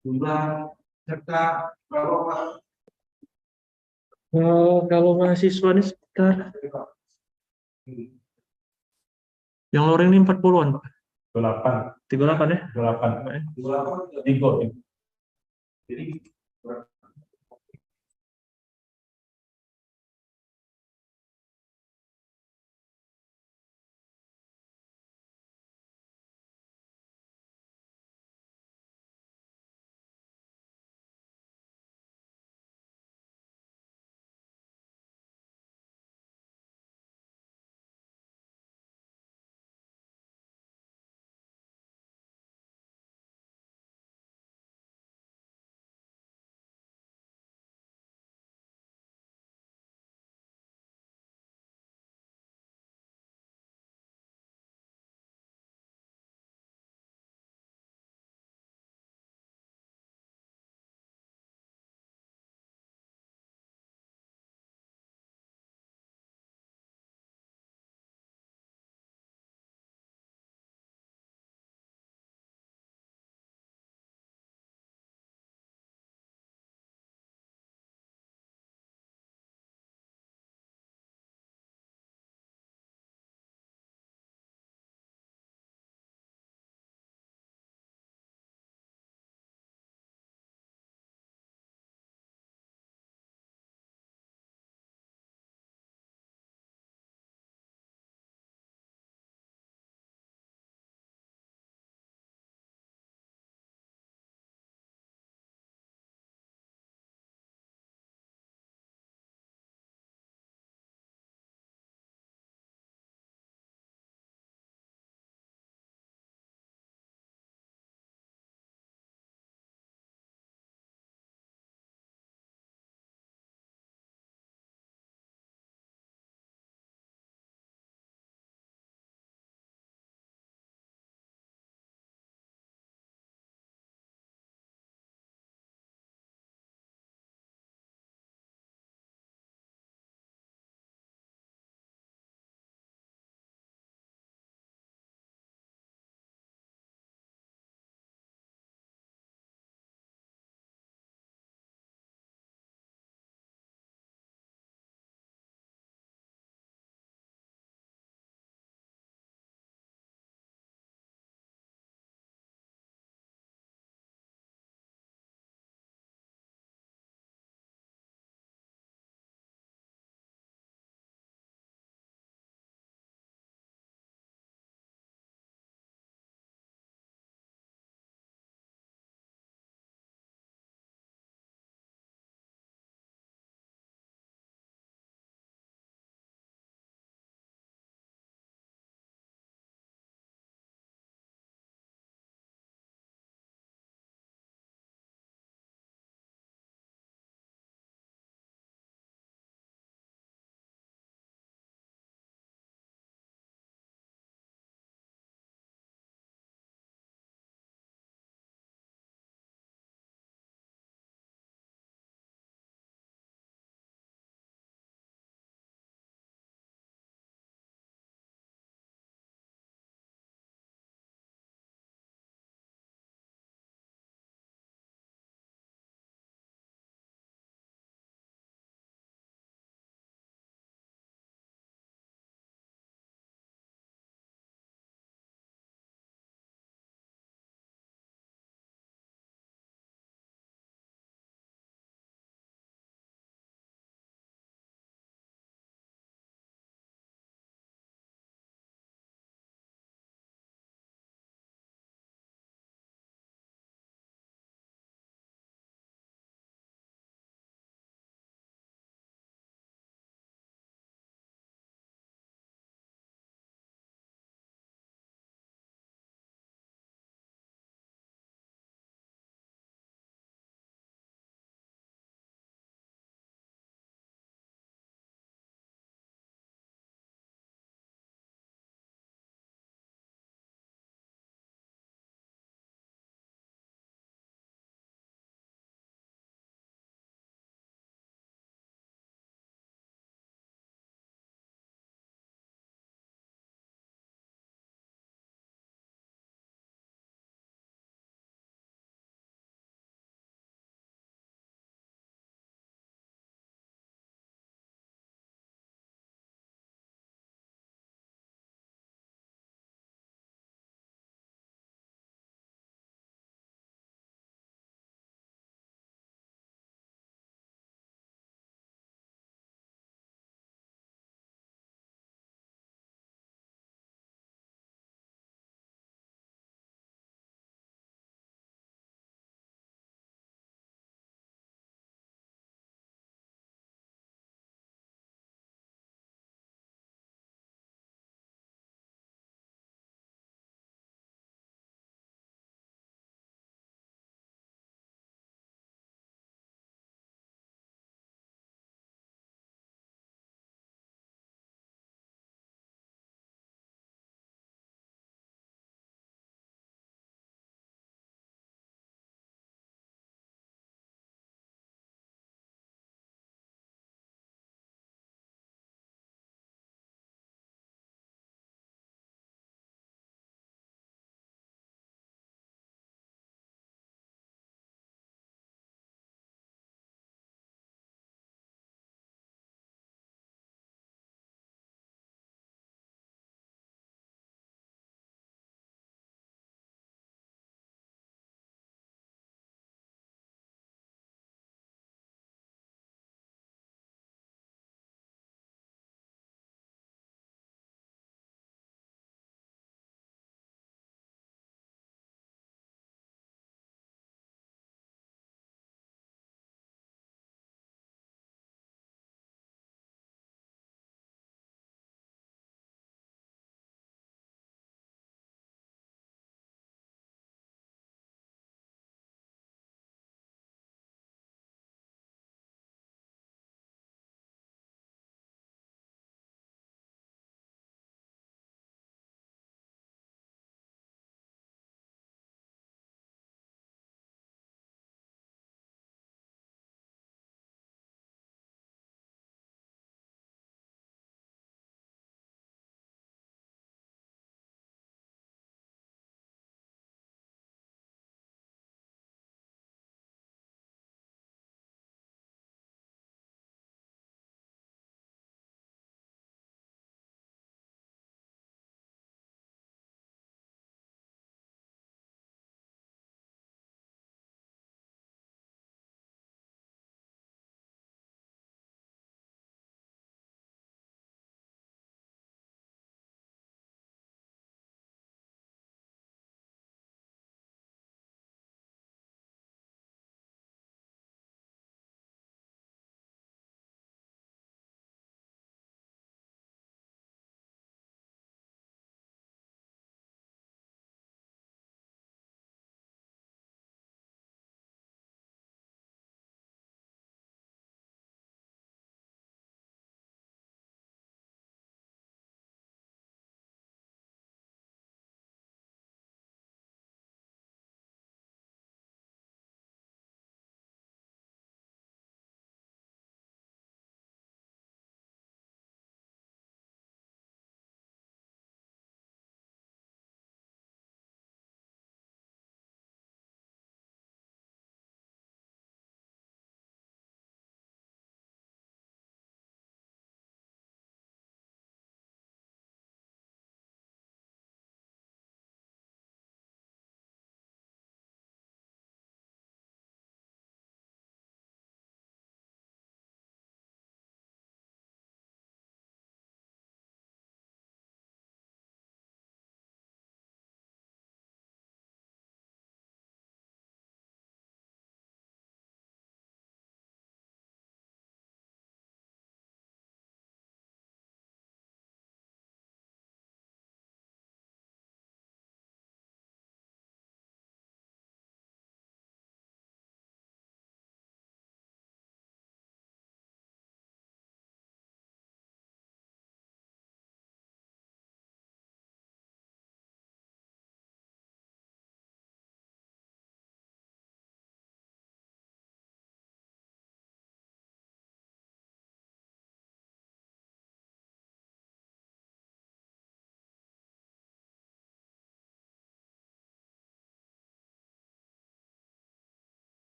Jumlah serta berapa? Kalau mahasiswa ini sekitar yang luring ini 40-an, Pak. 28. 38 ya? 28. 28. Jadi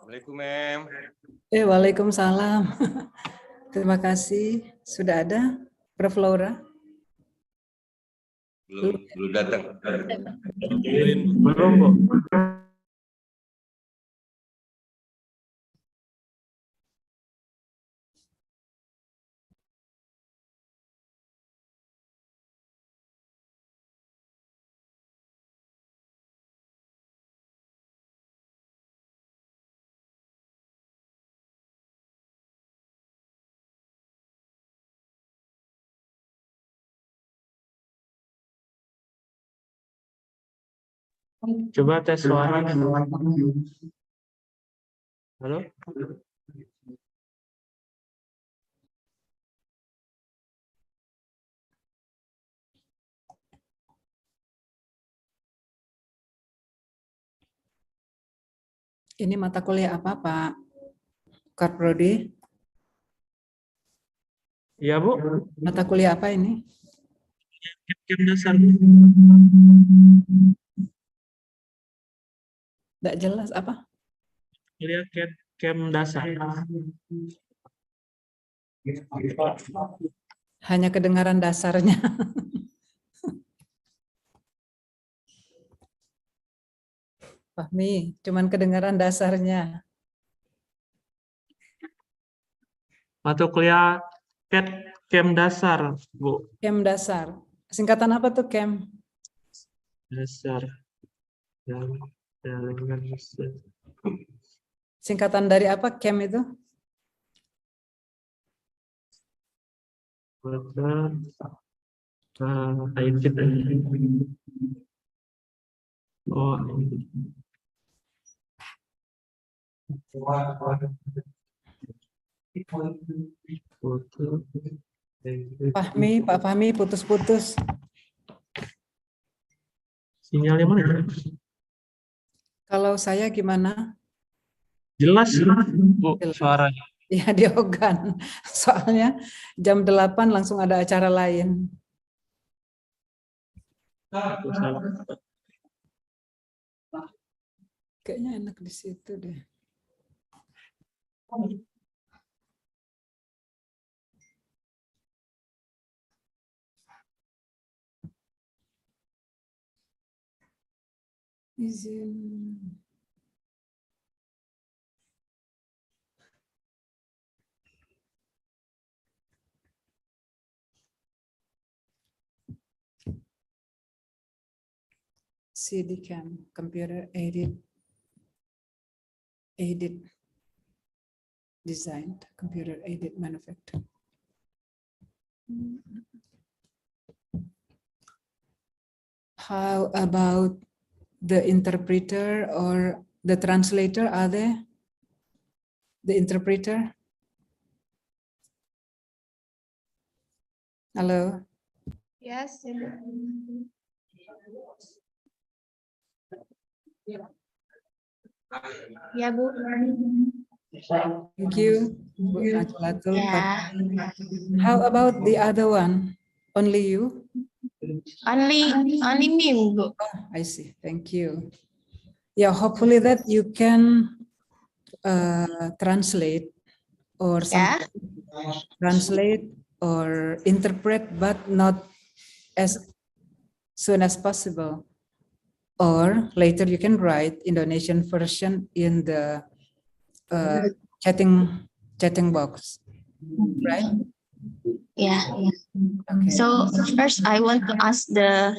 Assalamualaikum, Mem. Waalaikumsalam. Terima kasih. Sudah ada, Prof. Laura? Belum datang. Belum, Bu. Coba tes suara. Halo? Ini mata kuliah apa, Pak? Prodi? Iya, Bu. Mata kuliah apa ini? Kem dasar. Tidak jelas apa? Kuliah kem dasar. Hanya kedengaran dasarnya. Fahmi, cuman kedengaran dasarnya. Mata kuliah kem dasar, Bu. Kem dasar. Singkatan apa tuh kem? Dasar. Singkatan dari apa kem itu? Oh, Fahmi, Pak Fahmi putus-putus. sinyalnya mana? Kalau saya gimana? Jelas, Bu, Jelas. suaranya. Ya, diogan. Soalnya jam 8 langsung ada acara lain. Kayaknya enak di situ deh. Izin. CD cam, computer aided designed, computer aided manufacturing. How about the interpreter or the translator? Are there? The interpreter? Hello? Yes. Ya, Bu. Thank you, Bu Najlatul. Ya. How about the other one? Only you? Only me, Bu. I see. Thank you. Yeah, hopefully that you can translate or Ya. translate or interpret, but not as soon as possible. Or later you can write Indonesian version in the chatting box, right? Yeah. Okay. So first, I want to ask the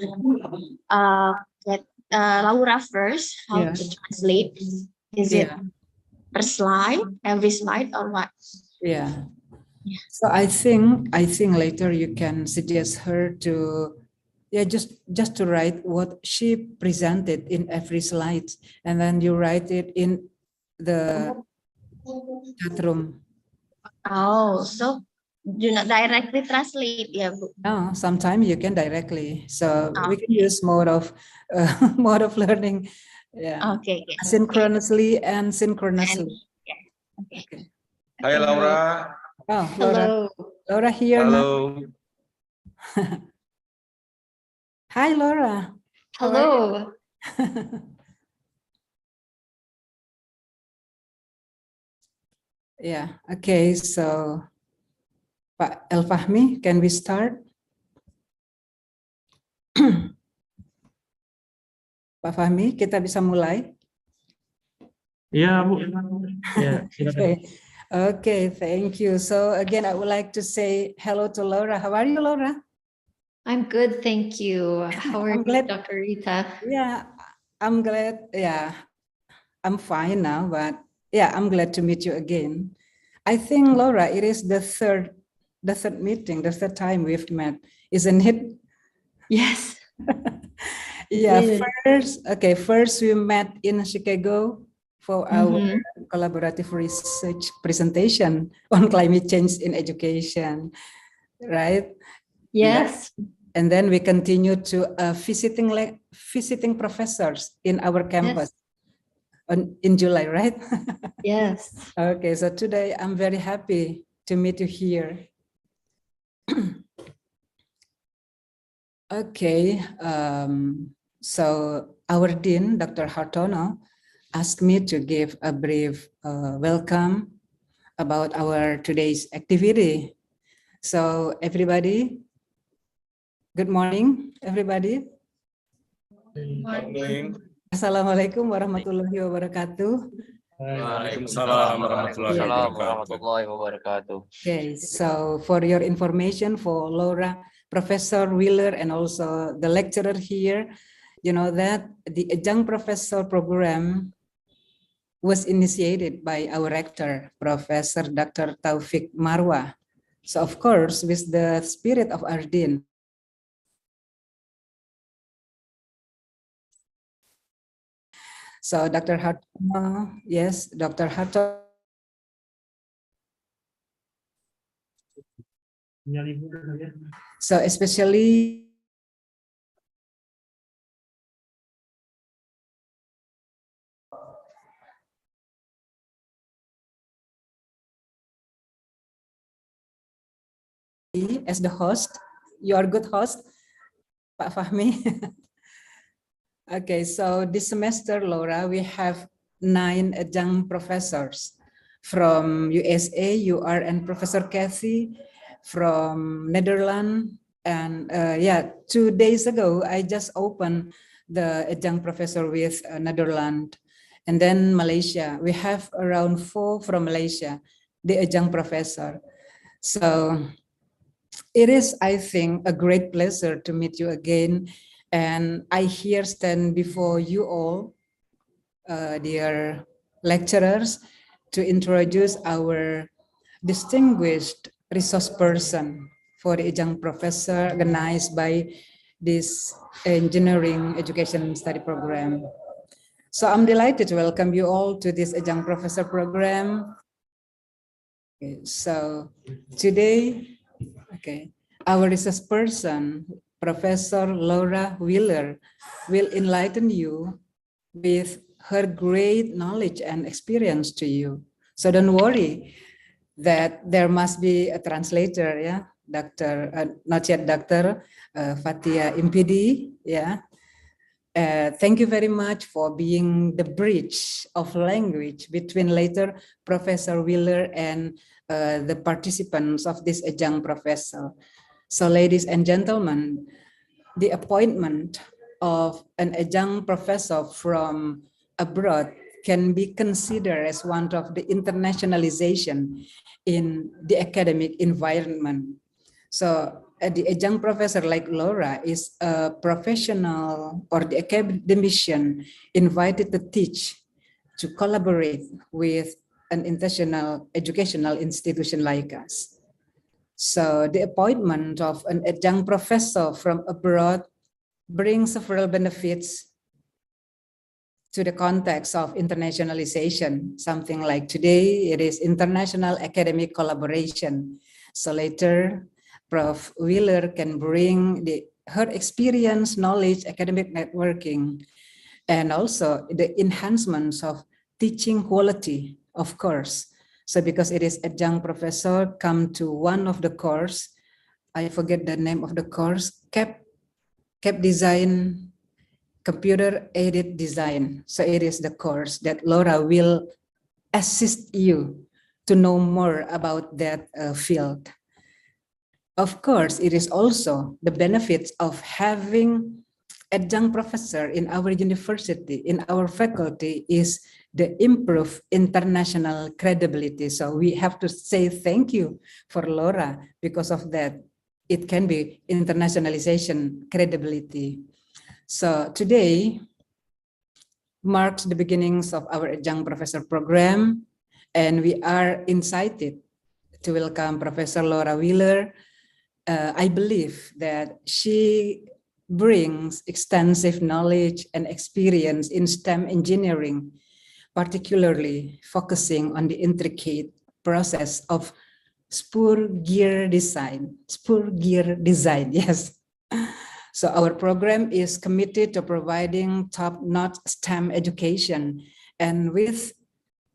Laura first how Yeah. to translate. Is it per slide, every slide, or what? Yeah. So I think later you can suggest her to just to write what she presented in every slide, and then you write it in the chat room. Oh, so do not directly translate, ya, Bu. No, sometimes you can directly. So we can Okay. use mode of learning, Okay. asynchronously and synchronously. Okay. Hai Laura. Oh, Laura here now. Halo. Hi, Laura. Hello. Yeah, okay, so Pak El Fahmi, can we start? Pak Fahmi, kita bisa mulai? Ya, Bu. Ya, silakan. Okay. Okay, thank you. So again, I would like to say hello to Laura. How are you, Laura? I'm good, thank you. How are I'm you, glad. Dr. Rita? Yeah, I'm glad. Yeah, I'm fine now, but yeah, I'm glad to meet you again. I think, Laura, it is the third meeting, the third time we've met, isn't it? Yes. Yeah, Yes. first we met in Chicago for our Mhm. collaborative research presentation on climate change in education, right? Yes. And then we continue to visiting professors in our campus in July, right? Yes. Okay, so today I'm very happy to meet you here. Okay, so our Dean, Dr. Hartono, asked me to give a brief welcome about our today's activity. So everybody, good morning, everybody. Morning. Assalamualaikum warahmatullahi wabarakatuh. Waalaikumsalam warahmatullahi wabarakatuh. Okay, so for your information, for Laura, Professor Wheeler, and also the lecturer here, you know that the Adjunct Professor program was initiated by our rector, Professor Dr. Taufik Marwa. So of course, with the spirit of our dean, so Dr. Hartono, yes, Dr. Hartono. So especially as the host, you are good host, Pak Fahmi. Okay, so this semester, Laura, we have 9 adjunct professors from USA. You are and Professor Kathy from Netherlands. And yeah, 2 days ago, I just opened the adjunct professor with Netherlands. And then Malaysia, we have around 4 from Malaysia, the adjunct professor. So it is, I think, a great pleasure to meet you again. And I here stand before you all, dear lecturers, to introduce our distinguished resource person for the adjunct professor organized by this engineering education study program. So I'm delighted to welcome you all to this adjunct professor program. Okay, so today, okay, our resource person, Professor Laura Wheeler, will enlighten you with her great knowledge and experience to you. So don't worry that there must be a translator, yeah, Dr. Not yet Dr. Fatia Impidi, yeah. Thank you very much for being the bridge of language between later Professor Wheeler and the participants of this adjunct professor. So ladies and gentlemen, the appointment of an adjunct professor from abroad can be considered as one of the internationalization in the academic environment. So the adjunct professor like Laura is a professional or the academician invited to teach, to collaborate with an international educational institution like us. So the appointment of an adjunct professor from abroad brings several benefits to the context of internationalization. Something like today, it is international academic collaboration. So later, Prof. Wheeler can bring her experience, knowledge, academic networking, and also the enhancements of teaching quality, of course. So because it is adjunct professor, come to one of the course, I forget the name of the course, CAP design, computer aided design. So it is the course that Laura will assist you to know more about that field. Of course, it is also the benefits of having adjunct professor in our university, in our faculty, is the improved international credibility. So we have to say thank you for Laura. Because of that, it can be internationalization credibility. So today marks the beginnings of our adjunct professor program, and we are excited to welcome Professor Laura Wheeler. I believe that she brings extensive knowledge and experience in STEM engineering, particularly focusing on the intricate process of spur gear design, yes. So our program is committed to providing top-notch STEM education, and with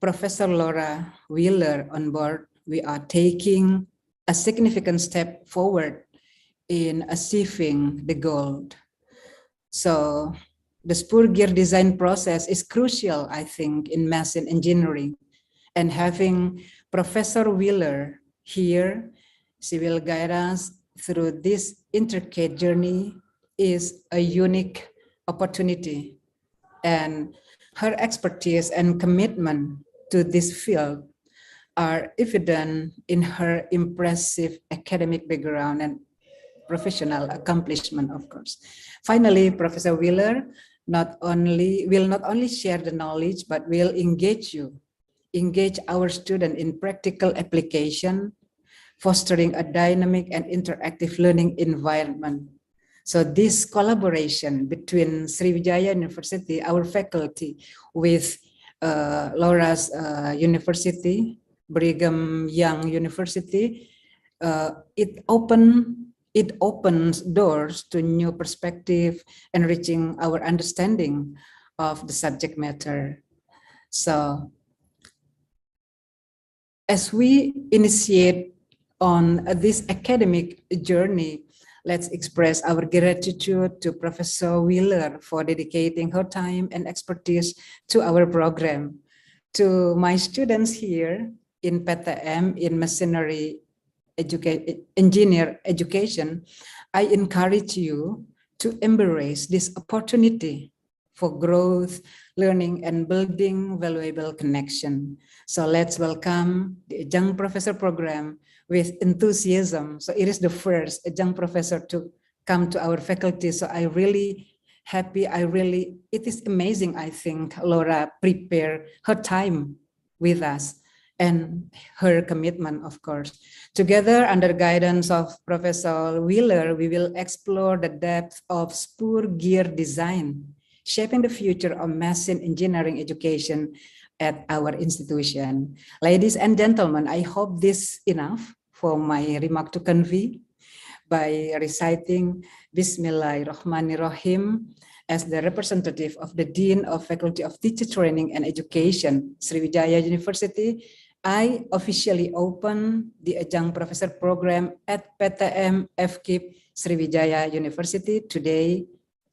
Professor Laura Wheeler on board, we are taking a significant step forward in achieving the goal. So the spur gear design process is crucial, I think, in machine engineering, and having Professor Wheeler here, she will guide us through this intricate journey, is a unique opportunity, and her expertise and commitment to this field are evident in her impressive academic background and professional accomplishment, of course. Finally, Professor Wheeler will not only share the knowledge, but will engage our students in practical application, fostering a dynamic and interactive learning environment. So this collaboration between Sriwijaya University, our faculty, with Laura's university, Brigham Young University, it opens doors to new perspective, enriching our understanding of the subject matter. So as we initiate on this academic journey, let's express our gratitude to Professor Wheeler for dedicating her time and expertise to our program. To my students here in PTM, in machinery engineer education, I encourage you to embrace this opportunity for growth, learning, and building valuable connection. So let's welcome the Adjunct Professor program with enthusiasm. So it is the first adjunct professor to come to our faculty. So I really happy. It is amazing. I think Laura prepared her time with us and her commitment, of course. Together, under guidance of Professor Wheeler, we will explore the depth of spur gear design, shaping the future of machine engineering education at our institution. Ladies and gentlemen, I hope this enough for my remark to convey by reciting Bismillahirrahmanirrahim as the representative of the Dean of Faculty of Teacher Training and Education, Sriwijaya University. I officially open the Adjunct Professor Program at PTM FKIP Sriwijaya University today,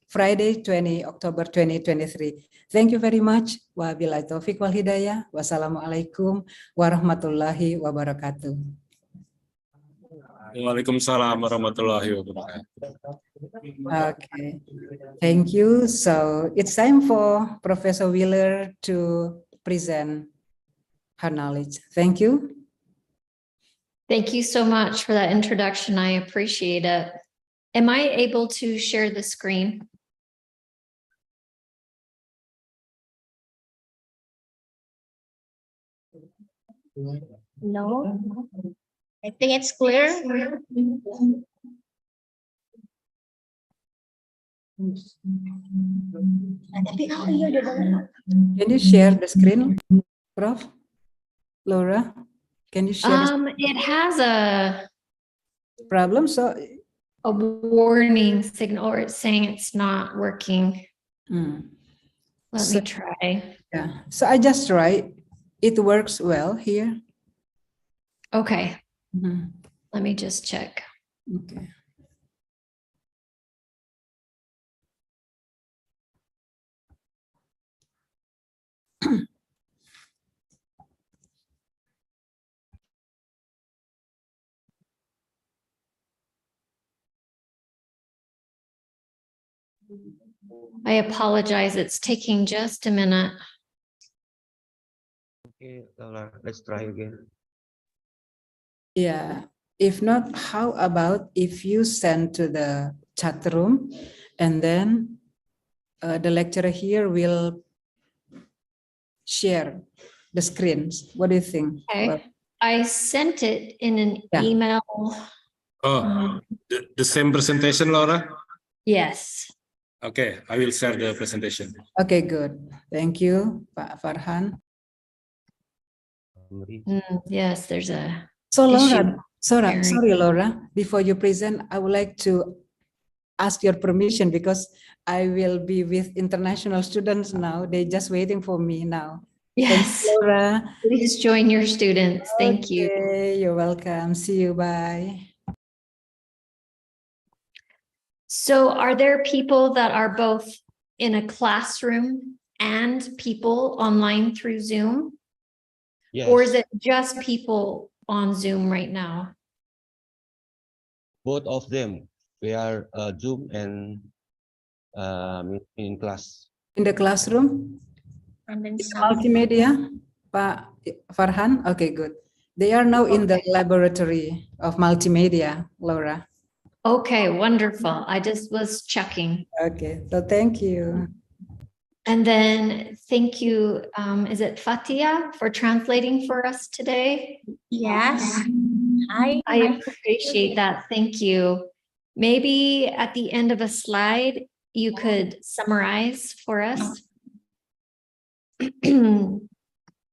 Friday, 20 October 2023. Thank you very much. Wabillahi taufiq wal hidayah. Wassalamualaikum warahmatullahi wabarakatuh. Waalaikumsalam warahmatullahi wabarakatuh. Okay, thank you. So it's time for Professor Wheeler to present her knowledge. Thank you. Thank you so much for that introduction. I appreciate it. Am I able to share the screen? No, I think it's clear. Tapi oh iya udah banget. Can you share the screen, Prof? Laura, can you share the It has a problem? So, warning signal, or it's saying it's not working. Let So- me try. yeah. So I just try. It works well here. Okay, Mhm. let me just check. Okay. I apologize. It's taking just a minute. Okay, Laura, let's try again. Yeah. If not, how about if you send to the chat room and then the lecturer here will share the screens. What do you think? Okay. Well, I sent it in an Yeah. email. Oh, the same presentation, Laura? Yes. Okay, I will share the presentation. okay, good. Thank you, Pak Farhan. Yes, there's a So issue. Laura, sharing. sorry, Laura, before you present, I would like to ask your permission because I will be with international students now. They're just waiting for me now. Thank Yes. you, Laura. Please join your students. Thank you. Okay, you're welcome. See you. Bye. So are there people that are both in a classroom and people online through Zoom? Yes, Or is it just people on Zoom right now? both of them. We are Zoom and in class. In the classroom, And then multimedia, Pak Farhan. Okay, good. They are now in the laboratory of multimedia, Laura. Okay, wonderful. I just was checking. Okay, so thank you. And then thank you, is it Fatia for translating for us today? yes. Hi. I appreciate that. Thank you. Maybe at the end of a slide, you could summarize for us.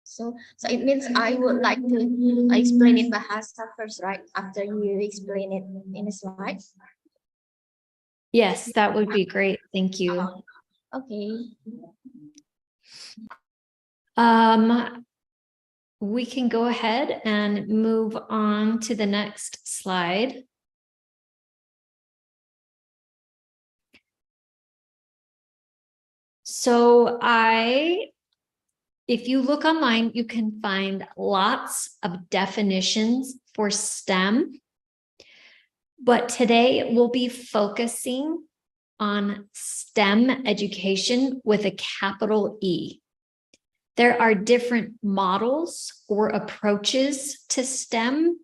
So it means I would like to explain it bahasa first, right? After you explain it in a slide. Yes, that would be great. Thank you. Okay. We can go ahead and move on to the next slide. So if you look online, you can find lots of definitions for STEM. But today we'll be focusing on STEM education with a capital E. There are different models or approaches to STEM,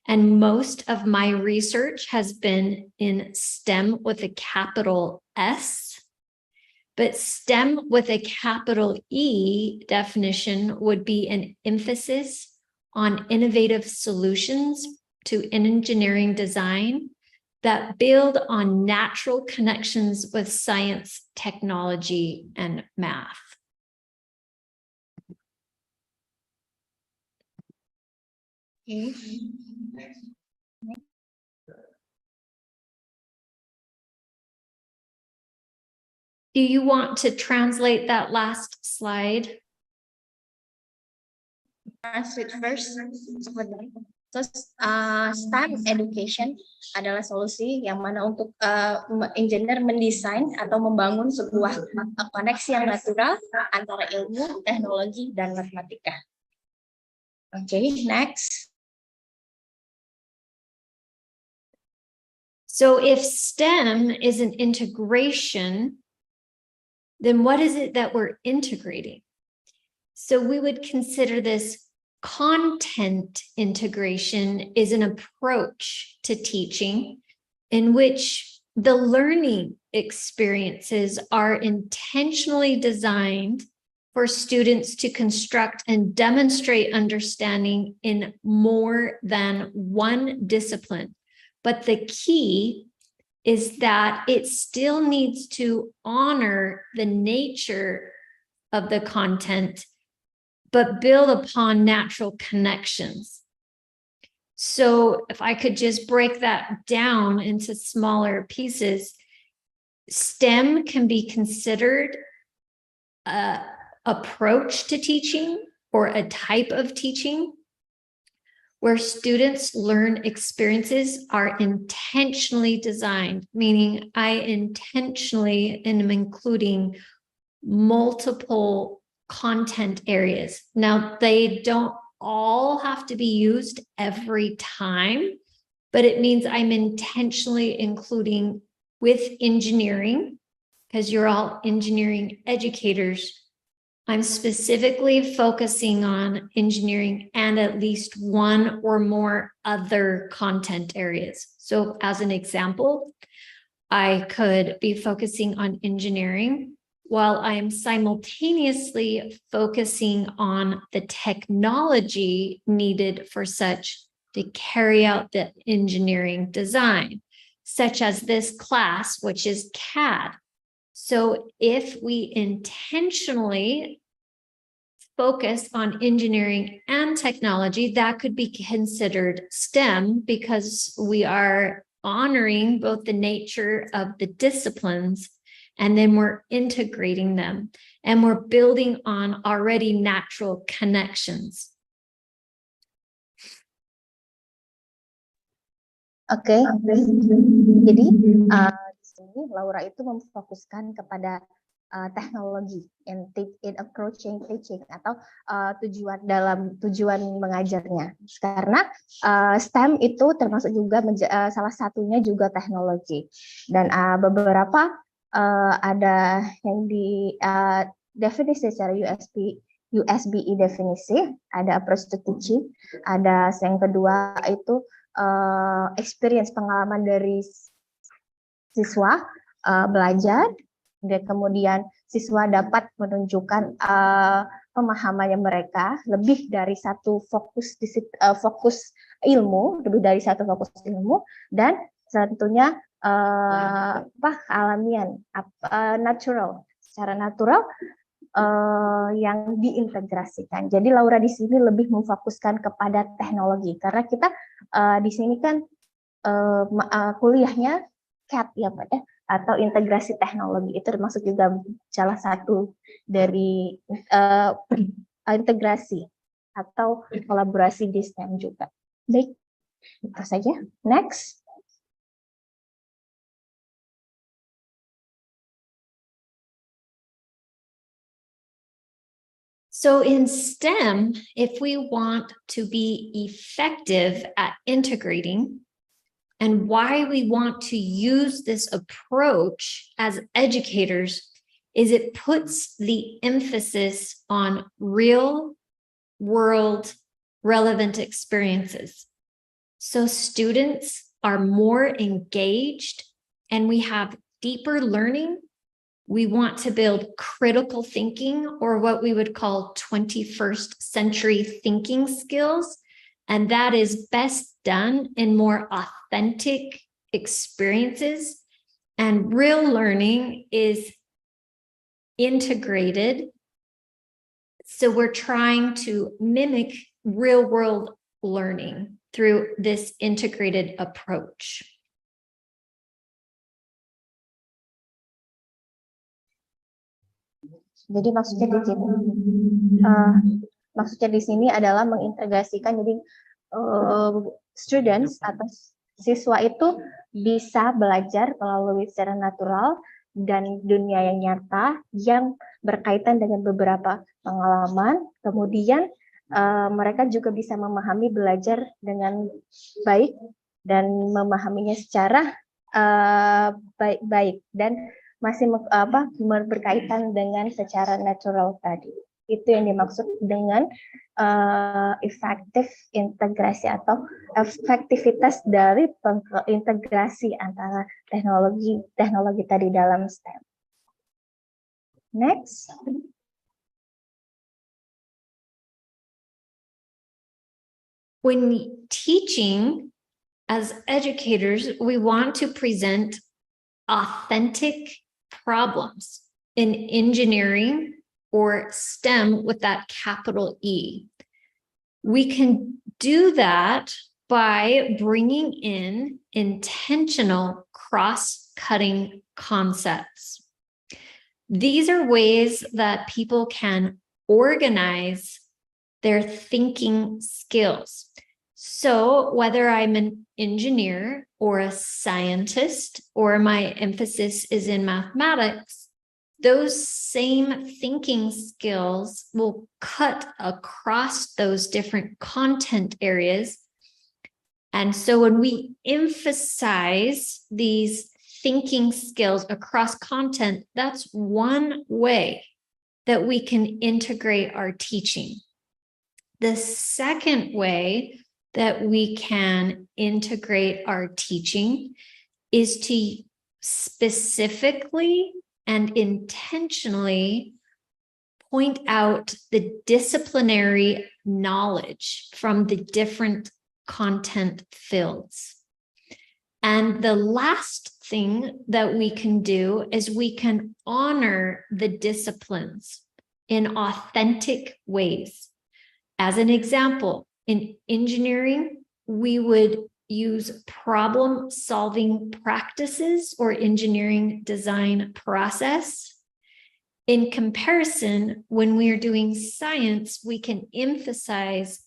and most of my research has been in STEM with a capital S. But STEM with a capital E definition would be an emphasis on innovative solutions to engineering design that build on natural connections with science, technology, and math. Okay. Do you want to translate that last slide? Translate first. So, STEM education adalah solusi yang mana untuk engineer mendesain atau membangun sebuah koneksi yang natural antara ilmu, teknologi, dan matematika. Okay, next. So if STEM is an integration, then what is it that we're integrating? So we would consider this content integration is an approach to teaching in which the learning experiences are intentionally designed for students to construct and demonstrate understanding in more than one discipline. But the key is that it still needs to honor the nature of the content, but build upon natural connections. So if I could just break that down into smaller pieces, STEM can be considered an approach to teaching or a type of teaching where students' learn experiences are intentionally designed, meaning I intentionally am including multiple content areas. Now, they don't all have to be used every time, but it means I'm intentionally including with engineering because you're all engineering educators, I'm specifically focusing on engineering and at least one or more other content areas. So as an example, I could be focusing on engineering while I'm simultaneously focusing on the technology needed for such to carry out the engineering design, such as this class, which is CAD. So if we intentionally focus on engineering and technology, that could be considered STEM because we are honoring both the nature of the disciplines and then we're integrating them and we're building on already natural connections. Oke, jadi di sini Laura itu memfokuskan kepada teknologi in approaching teaching atau tujuan mengajarnya. Karena STEM itu termasuk juga salah satunya juga teknologi. Dan beberapa ada yang di definisi secara USBE definisi, ada approach to teaching, ada yang kedua itu experience pengalaman dari siswa belajar. Dan kemudian siswa dapat menunjukkan pemahamannya mereka lebih dari satu fokus ilmu, dan tentunya kealamian, secara natural yang diintegrasikan. Jadi Laura di sini lebih memfokuskan kepada teknologi karena kita di sini kan kuliahnya CAD ya Pak ya, atau integrasi teknologi itu termasuk juga salah satu dari integrasi atau kolaborasi di STEM juga. Baik, itu saja. Next. So in STEM, if we want to be effective at integrating, and why we want to use this approach as educators is it puts the emphasis on real world relevant experiences. So students are more engaged and we have deeper learning. We want to build critical thinking or what we would call 21st century thinking skills. And that is best done in more authentic experiences. And real learning is integrated. So we're trying to mimic real world learning through this integrated approach. Jadi maksudnya di sini adalah mengintegrasikan, jadi students atau siswa itu bisa belajar melalui secara natural dan dunia yang nyata yang berkaitan dengan beberapa pengalaman. Kemudian mereka juga bisa memahami belajar dengan baik dan memahaminya secara baik dan masih berkaitan dengan secara natural tadi. Itu yang dimaksud dengan efektif integrasi atau efektivitas dari integrasi antara teknologi tadi dalam STEM. Next. When teaching as educators, we want to present authentic problems in engineering or STEM with that capital E. We can do that by bringing in intentional cross-cutting concepts. These are ways that people can organize their thinking skills. So whether I'm an engineer or a scientist, or my emphasis is in mathematics, those same thinking skills will cut across those different content areas. And so when we emphasize these thinking skills across content, that's one way that we can integrate our teaching. The second way that we can integrate our teaching is to specifically and intentionally point out the disciplinary knowledge from the different content fields. And the last thing that we can do is we can honor the disciplines in authentic ways. As an example, in engineering, we would use problem-solving practices or engineering design process. In comparison, when we are doing science, we can emphasize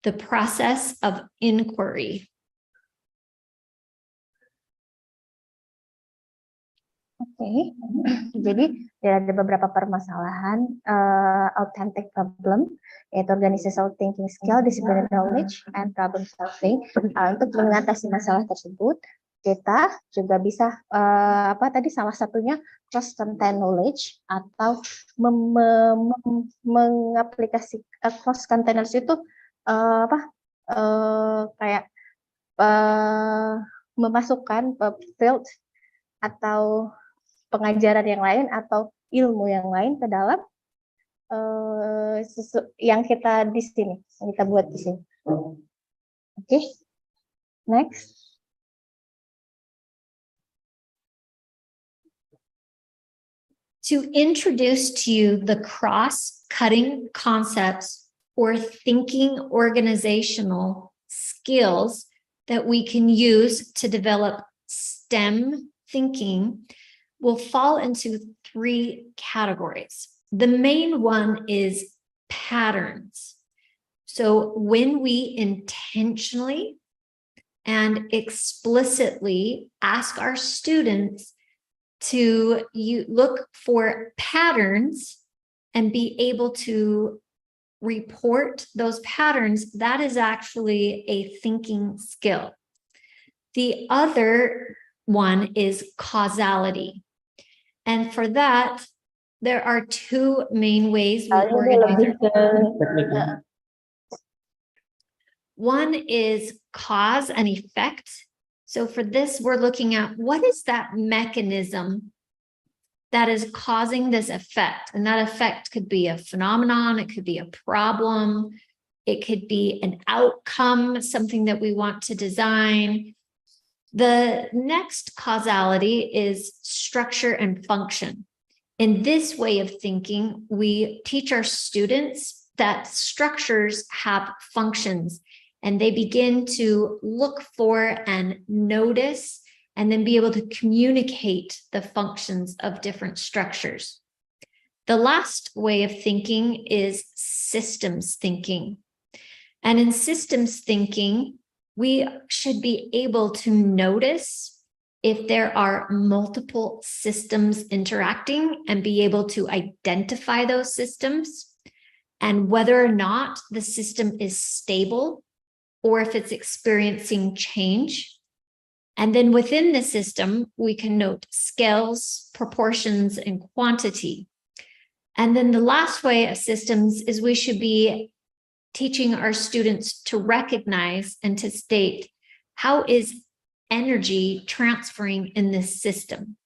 the process of inquiry. Oke, jadi ada beberapa permasalahan authentic problem, yaitu organizational thinking skill, disciplinary knowledge, and problem solving. Untuk mengatasi masalah tersebut, kita juga bisa salah satunya cross content knowledge atau mengaplikasi cross content knowledge itu memasukkan field atau pengajaran yang lain atau ilmu yang lain ke dalam yang kita di sini, yang kita buat di sini. Oke, next. To introduce to you the cross-cutting concepts or thinking organizational skills that we can use to develop STEM thinking will fall into 3 categories. The main one is patterns. So when we intentionally and explicitly ask our students to look for patterns and be able to report those patterns, that is actually a thinking skill. The other one is causality. And for that, there are 2 main ways we organize our. One is cause and effect. So for this, we're looking at what is that mechanism that is causing this effect? And that effect could be a phenomenon, it could be a problem, it could be an outcome, something that we want to design. The next causality is structure and function. In this way of thinking, we teach our students that structures have functions, and they begin to look for and notice and then be able to communicate the functions of different structures. The last way of thinking is systems thinking. And in systems thinking, we should be able to notice if there are multiple systems interacting and be able to identify those systems, and whether or not the system is stable or if it's experiencing change. And then within the system, we can note scales, proportions, and quantity. And then the last way of systems is we should be teaching our students to recognize and to state, how is energy transferring in this system?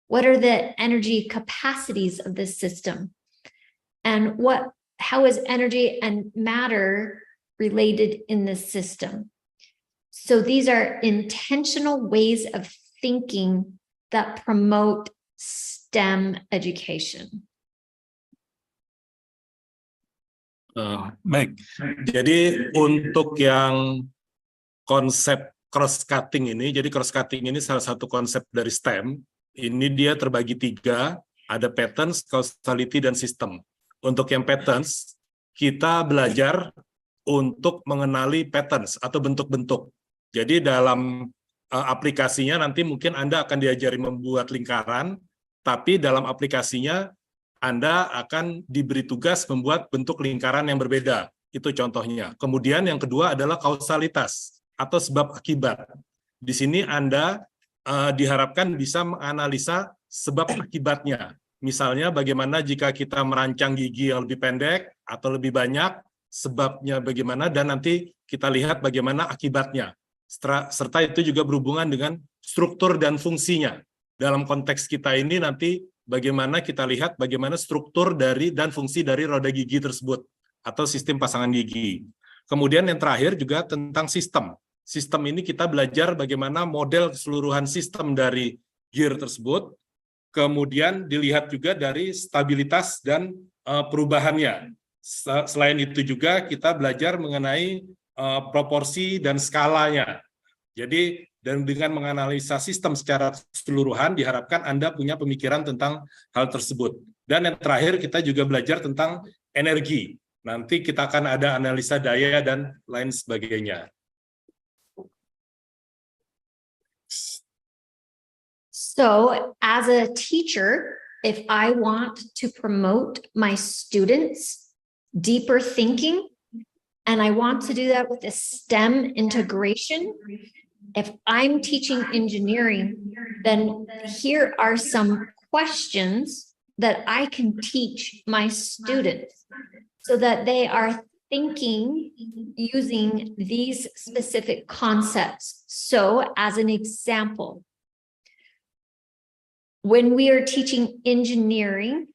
What are the energy capacities of this system? And how is energy and matter related in this system? So these are intentional ways of thinking that promote STEM education. Baik, jadi untuk yang konsep cross-cutting ini, jadi cross-cutting ini salah satu konsep dari STEM, ini dia terbagi 3, ada patterns, causality, dan system. Untuk yang patterns, kita belajar untuk mengenali patterns atau bentuk-bentuk. Jadi dalam aplikasinya nanti mungkin Anda akan diajari membuat lingkaran, tapi dalam aplikasinya Anda akan diberi tugas membuat bentuk lingkaran yang berbeda. Itu contohnya. Kemudian yang kedua adalah kausalitas atau sebab akibat. Di sini Anda diharapkan bisa menganalisa sebab akibatnya. Misalnya bagaimana jika kita merancang gigi yang lebih pendek atau lebih banyak, sebabnya bagaimana, dan nanti kita lihat bagaimana akibatnya. Serta itu juga berhubungan dengan struktur dan fungsinya. Dalam konteks kita ini nanti bagaimana kita lihat bagaimana struktur dari dan fungsi dari roda gigi tersebut atau sistem pasangan gigi. Kemudian yang terakhir juga tentang sistem. Sistem ini kita belajar bagaimana model keseluruhan sistem dari gear tersebut, kemudian dilihat juga dari stabilitas dan perubahannya. Selain itu juga kita belajar mengenai proporsi dan skalanya. Jadi dengan menganalisa sistem secara keseluruhan diharapkan Anda punya pemikiran tentang hal tersebut. Dan yang terakhir kita juga belajar tentang energi. Nanti kita akan ada analisa daya dan lain sebagainya. So as a teacher, if I want to promote my students' deeper thinking, and I want to do that with a STEM integration, if I'm teaching engineering, then here are some questions that I can teach my students so that they are thinking using these specific concepts. So as an example, when we are teaching engineering,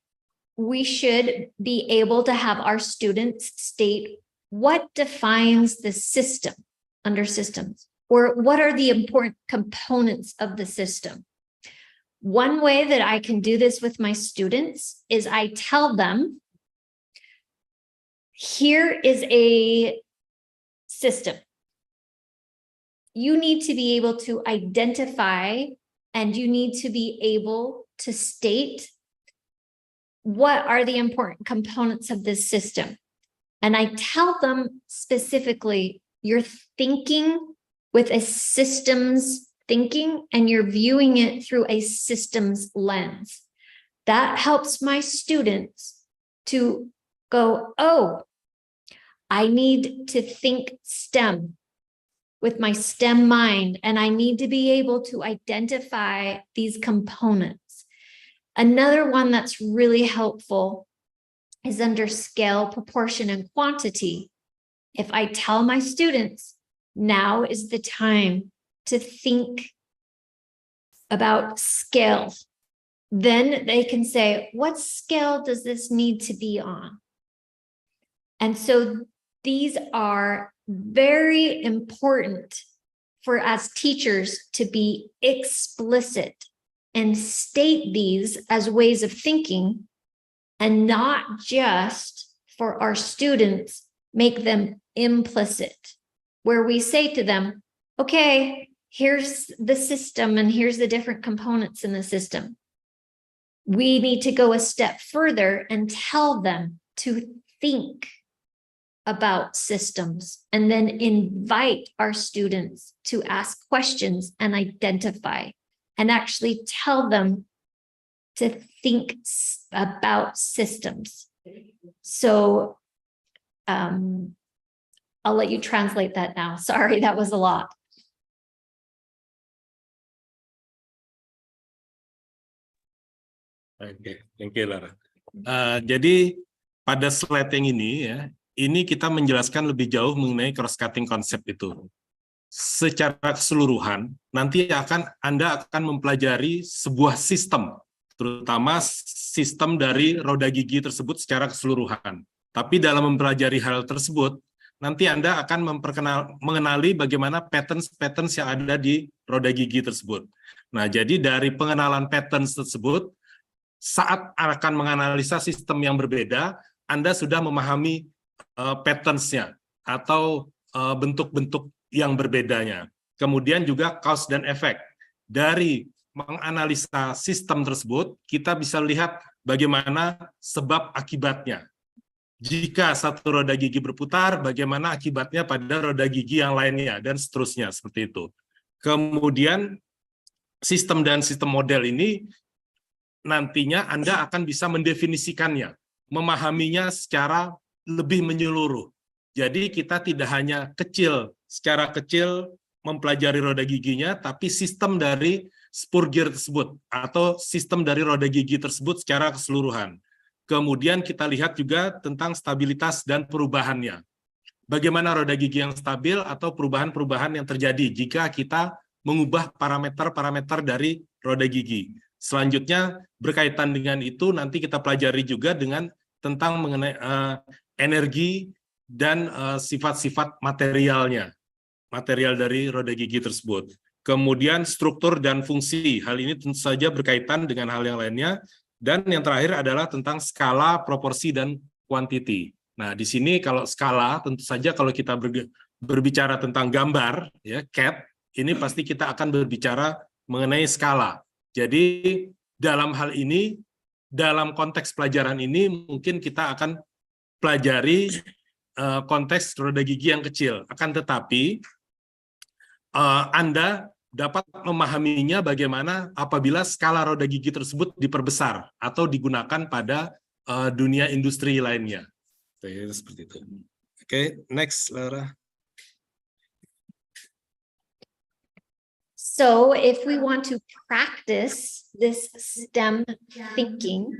we should be able to have our students state what defines the system under systems, or what are the important components of the system. One way that I can do this with my students is I tell them, here is a system. You need to be able to identify and you need to be able to state what are the important components of this system. And I tell them specifically, you're thinking with a systems thinking and you're viewing it through a systems lens. That helps my students to go, oh, I need to think STEM with my STEM mind, and I need to be able to identify these components. Another one that's really helpful is under scale, proportion, and quantity. If I tell my students, now is the time to think about scale, then they can say, what scale does this need to be on? And so these are very important for as teachers to be explicit and state these as ways of thinking, and not just for our students, make them implicit, where we say to them, okay, here's the system and here's the different components in the system. We need to go a step further and tell them to think about systems and then invite our students to ask questions and identify and actually tell them to think about systems. So I'll let you translate that now. Sorry, that was a lot. Oke, thank you, Lara. Jadi pada slide yang ini ya, ini kita menjelaskan lebih jauh mengenai cross-cutting konsep itu. Secara keseluruhan, nanti Anda akan mempelajari sebuah sistem, terutama sistem dari roda gigi tersebut secara keseluruhan. Tapi dalam mempelajari hal tersebut, nanti Anda akan mengenali bagaimana patterns yang ada di roda gigi tersebut. Nah, jadi dari pengenalan patterns tersebut, saat akan menganalisa sistem yang berbeda, Anda sudah memahami patterns-nya atau bentuk-bentuk yang berbedanya. Kemudian juga cause dan effect. Dari menganalisa sistem tersebut, kita bisa lihat bagaimana sebab akibatnya. Jika satu roda gigi berputar, bagaimana akibatnya pada roda gigi yang lainnya, dan seterusnya, seperti itu. Kemudian sistem dan sistem model ini nantinya Anda akan bisa mendefinisikannya, memahaminya secara lebih menyeluruh. Jadi kita tidak hanya secara kecil mempelajari roda giginya, tapi sistem dari spur gear tersebut atau sistem dari roda gigi tersebut secara keseluruhan. Kemudian kita lihat juga tentang stabilitas dan perubahannya. Bagaimana roda gigi yang stabil atau perubahan-perubahan yang terjadi jika kita mengubah parameter-parameter dari roda gigi. Selanjutnya berkaitan dengan itu nanti kita pelajari juga dengan tentang mengenai energi dan sifat-sifat materialnya, material dari roda gigi tersebut. Kemudian struktur dan fungsi, hal ini tentu saja berkaitan dengan hal yang lainnya. Dan yang terakhir adalah tentang skala, proporsi, dan quantity. Nah, di sini kalau skala, tentu saja kalau kita berbicara tentang gambar, ya, CAD, ini pasti kita akan berbicara mengenai skala. Jadi, dalam hal ini, dalam konteks pelajaran ini, mungkin kita akan pelajari konteks roda gigi yang kecil. Akan tetapi, Anda dapat memahaminya bagaimana apabila skala roda gigi tersebut diperbesar atau digunakan pada dunia industri lainnya. Seperti itu. Oke, next, Laura. So if we want to practice this STEM thinking,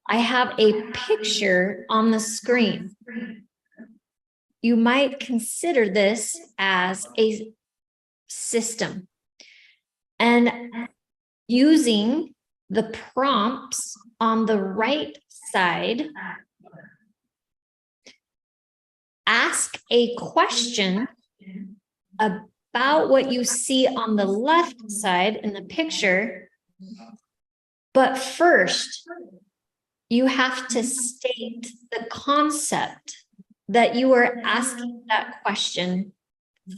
I have a picture on the screen. You might consider this as a system. And using the prompts on the right side, ask a question about what you see on the left side in the picture. But first, you have to state the concept that you are asking that question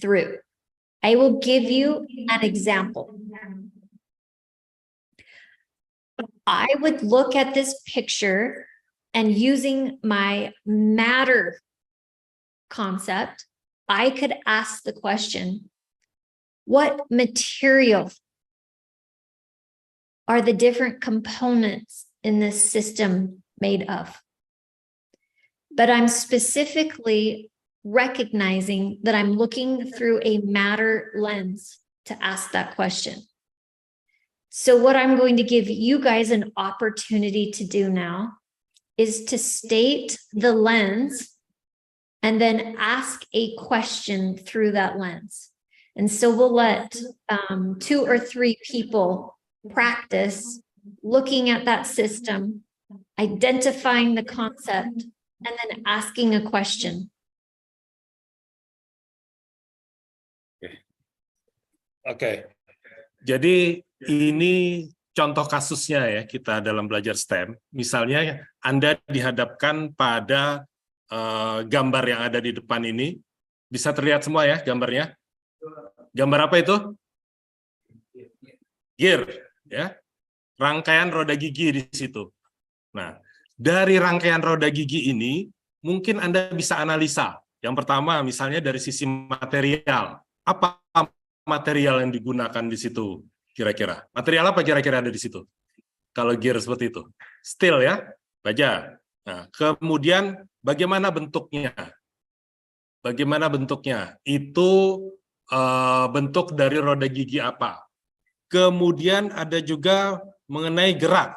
through. I will give you an example. I would look at this picture and using my matter concept, I could ask the question, what material are the different components in this system made of? But I'm specifically recognizing that I'm looking through a matter lens to ask that question. So what I'm going to give you guys an opportunity to do now is to state the lens and then ask a question through that lens. And so we'll let 2 or 3 people practice looking at that system, identifying the concept, and then asking a question. Oke. Jadi ini contoh kasusnya ya kita dalam belajar STEM. Misalnya Anda dihadapkan pada gambar yang ada di depan ini. Bisa terlihat semua ya gambarnya? Gambar apa itu? Gear, ya. Rangkaian roda gigi di situ. Nah, dari rangkaian roda gigi ini mungkin Anda bisa analisa. Yang pertama misalnya dari sisi material. Apa material yang digunakan di situ kira-kira? Material apa kira-kira ada di situ? Kalau gear seperti itu. Steel ya, baja. Nah, kemudian bagaimana bentuknya? Bagaimana bentuknya? Itu bentuk dari roda gigi apa? Kemudian ada juga mengenai gerak.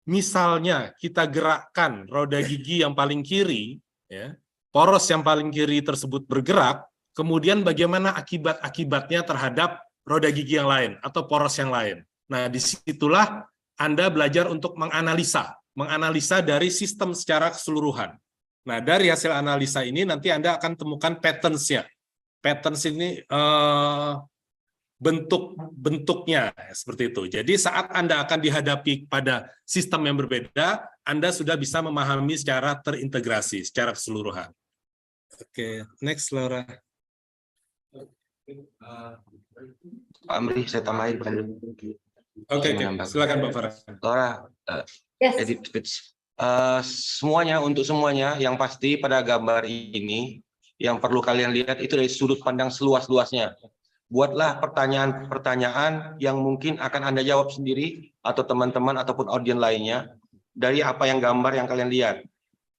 Misalnya kita gerakkan roda gigi yang paling kiri, ya, poros yang paling kiri tersebut bergerak, kemudian bagaimana akibat-akibatnya terhadap roda gigi yang lain atau poros yang lain. Nah, disitulah Anda belajar untuk menganalisa dari sistem secara keseluruhan. Nah, dari hasil analisa ini nanti Anda akan temukan patterns-nya. Patterns ini bentuknya seperti itu. Jadi saat Anda akan dihadapi pada sistem yang berbeda, Anda sudah bisa memahami secara terintegrasi, secara keseluruhan. Oke, next Laura. Pak Amri, saya tambahin. Oke, silakan Pak Farah. Laura, edit speech. Semuanya, untuk semuanya, yang pasti pada gambar ini, yang perlu kalian lihat itu dari sudut pandang seluas-luasnya. Buatlah pertanyaan-pertanyaan yang mungkin akan Anda jawab sendiri, atau teman-teman ataupun audiens lainnya, dari apa yang gambar yang kalian lihat.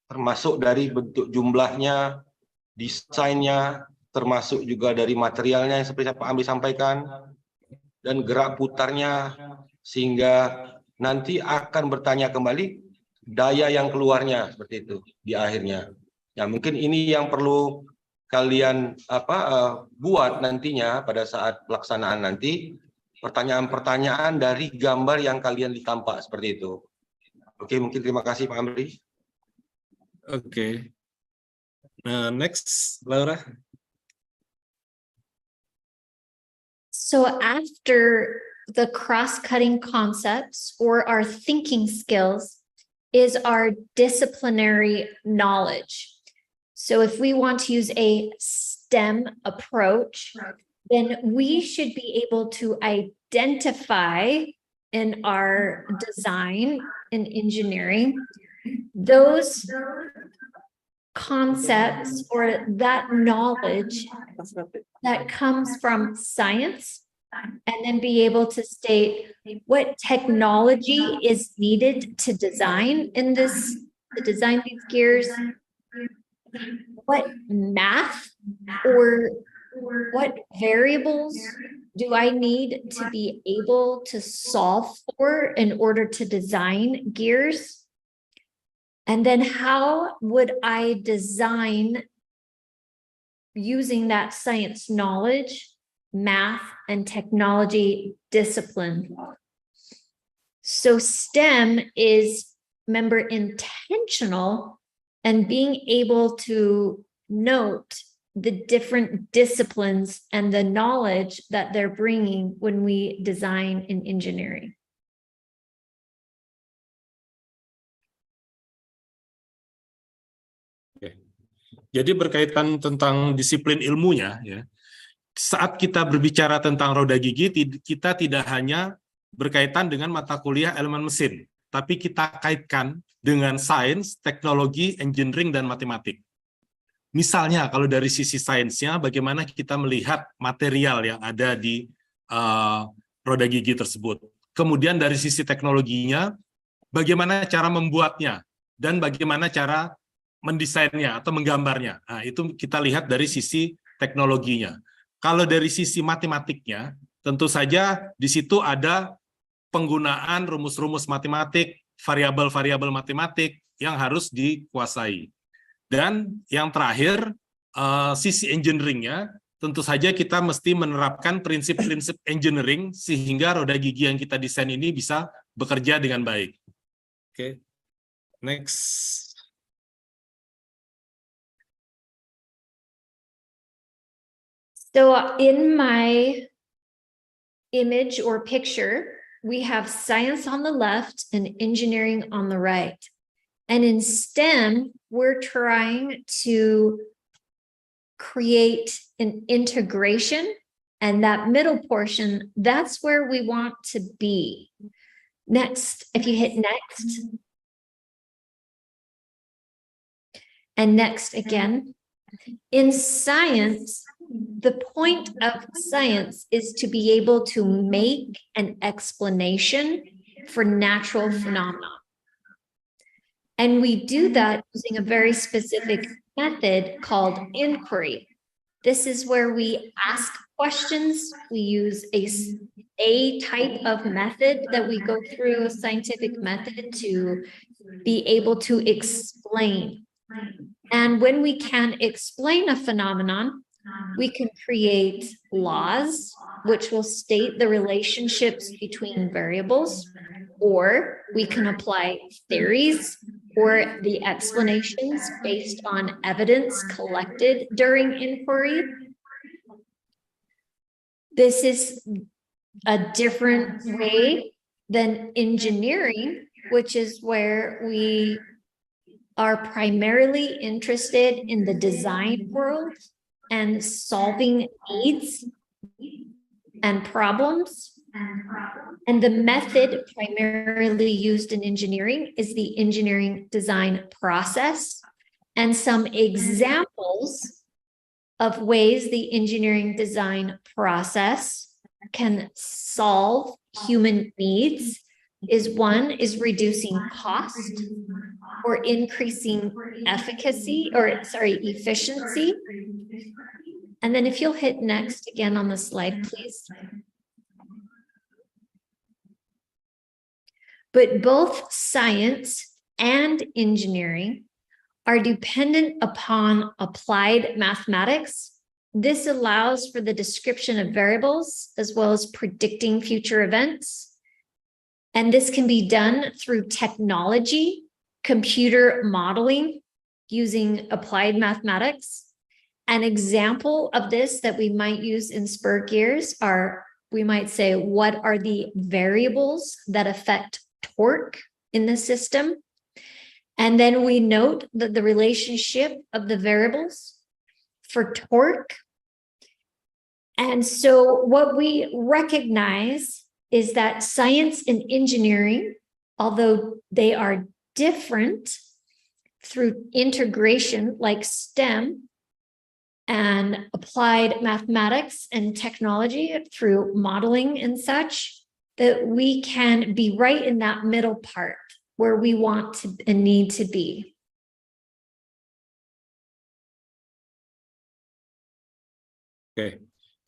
Termasuk dari bentuk jumlahnya, desainnya, termasuk juga dari materialnya yang seperti Pak Amri sampaikan, dan gerak putarnya, sehingga nanti akan bertanya kembali daya yang keluarnya seperti itu di akhirnya. Ya, mungkin ini yang perlu kalian buat nantinya pada saat pelaksanaan nanti, pertanyaan-pertanyaan dari gambar yang kalian ditampak seperti itu. Oke, mungkin terima kasih Pak Amri. Oke. Next, Laura. So after the cross-cutting concepts or our thinking skills is our disciplinary knowledge. So if we want to use a STEM approach, then we should be able to identify in our design and engineering those concepts or that knowledge that comes from science, and then be able to state what technology is needed to design design these gears, what math or what variables do I need to be able to solve for in order to design gears? And then how would I design using that science knowledge, math, and technology discipline? So STEM is, remember, intentional and being able to note the different disciplines and the knowledge that they're bringing when we design in engineering. Jadi berkaitan tentang disiplin ilmunya, ya. Saat kita berbicara tentang roda gigi, kita tidak hanya berkaitan dengan mata kuliah elemen mesin, tapi kita kaitkan dengan sains, teknologi, engineering, dan matematik. Misalnya, kalau dari sisi sainsnya, bagaimana kita melihat material yang ada di roda gigi tersebut. Kemudian dari sisi teknologinya, bagaimana cara membuatnya, dan bagaimana cara mendesainnya atau menggambarnya. Nah, itu kita lihat dari sisi teknologinya. Kalau dari sisi matematiknya, tentu saja di situ ada penggunaan rumus-rumus matematik, variabel-variabel matematik yang harus dikuasai. Dan yang terakhir, sisi engineering-nya, tentu saja kita mesti menerapkan prinsip-prinsip engineering sehingga roda gigi yang kita desain ini bisa bekerja dengan baik. Oke, next. So in my image or picture, we have science on the left and engineering on the right. And in STEM, we're trying to create an integration, and that middle portion, that's where we want to be. Next, if you hit next, and next again, in science, the point of science is to be able to make an explanation for natural phenomena. And we do that using a very specific method called inquiry. This is where we ask questions. We use a type of method that we go through, a scientific method, to be able to explain. And when we can explain a phenomenon, we can create laws which will state the relationships between variables, or we can apply theories or the explanations based on evidence collected during inquiry. This is a different way than engineering, which is where we are primarily interested in the design world and solving needs and problems. And the method primarily used in engineering is the engineering design process. And some examples of ways the engineering design process can solve human needs is one is reducing cost or increasing efficacy, or efficiency. And then if you'll hit next again on the slide, please. but both science and engineering are dependent upon applied mathematics. This allows for the description of variables as well as predicting future events. And this can be done through technology, computer modeling using applied mathematics. An example of this that we might use in spur gears are, we might say, what are the variables that affect torque in the system? And then we note that the relationship of the variables for torque. And so what we recognize is that science and engineering, although they are different through integration like STEM and applied mathematics and technology through modeling and such, that we can be right in that middle part where we want to and need to be. Oke,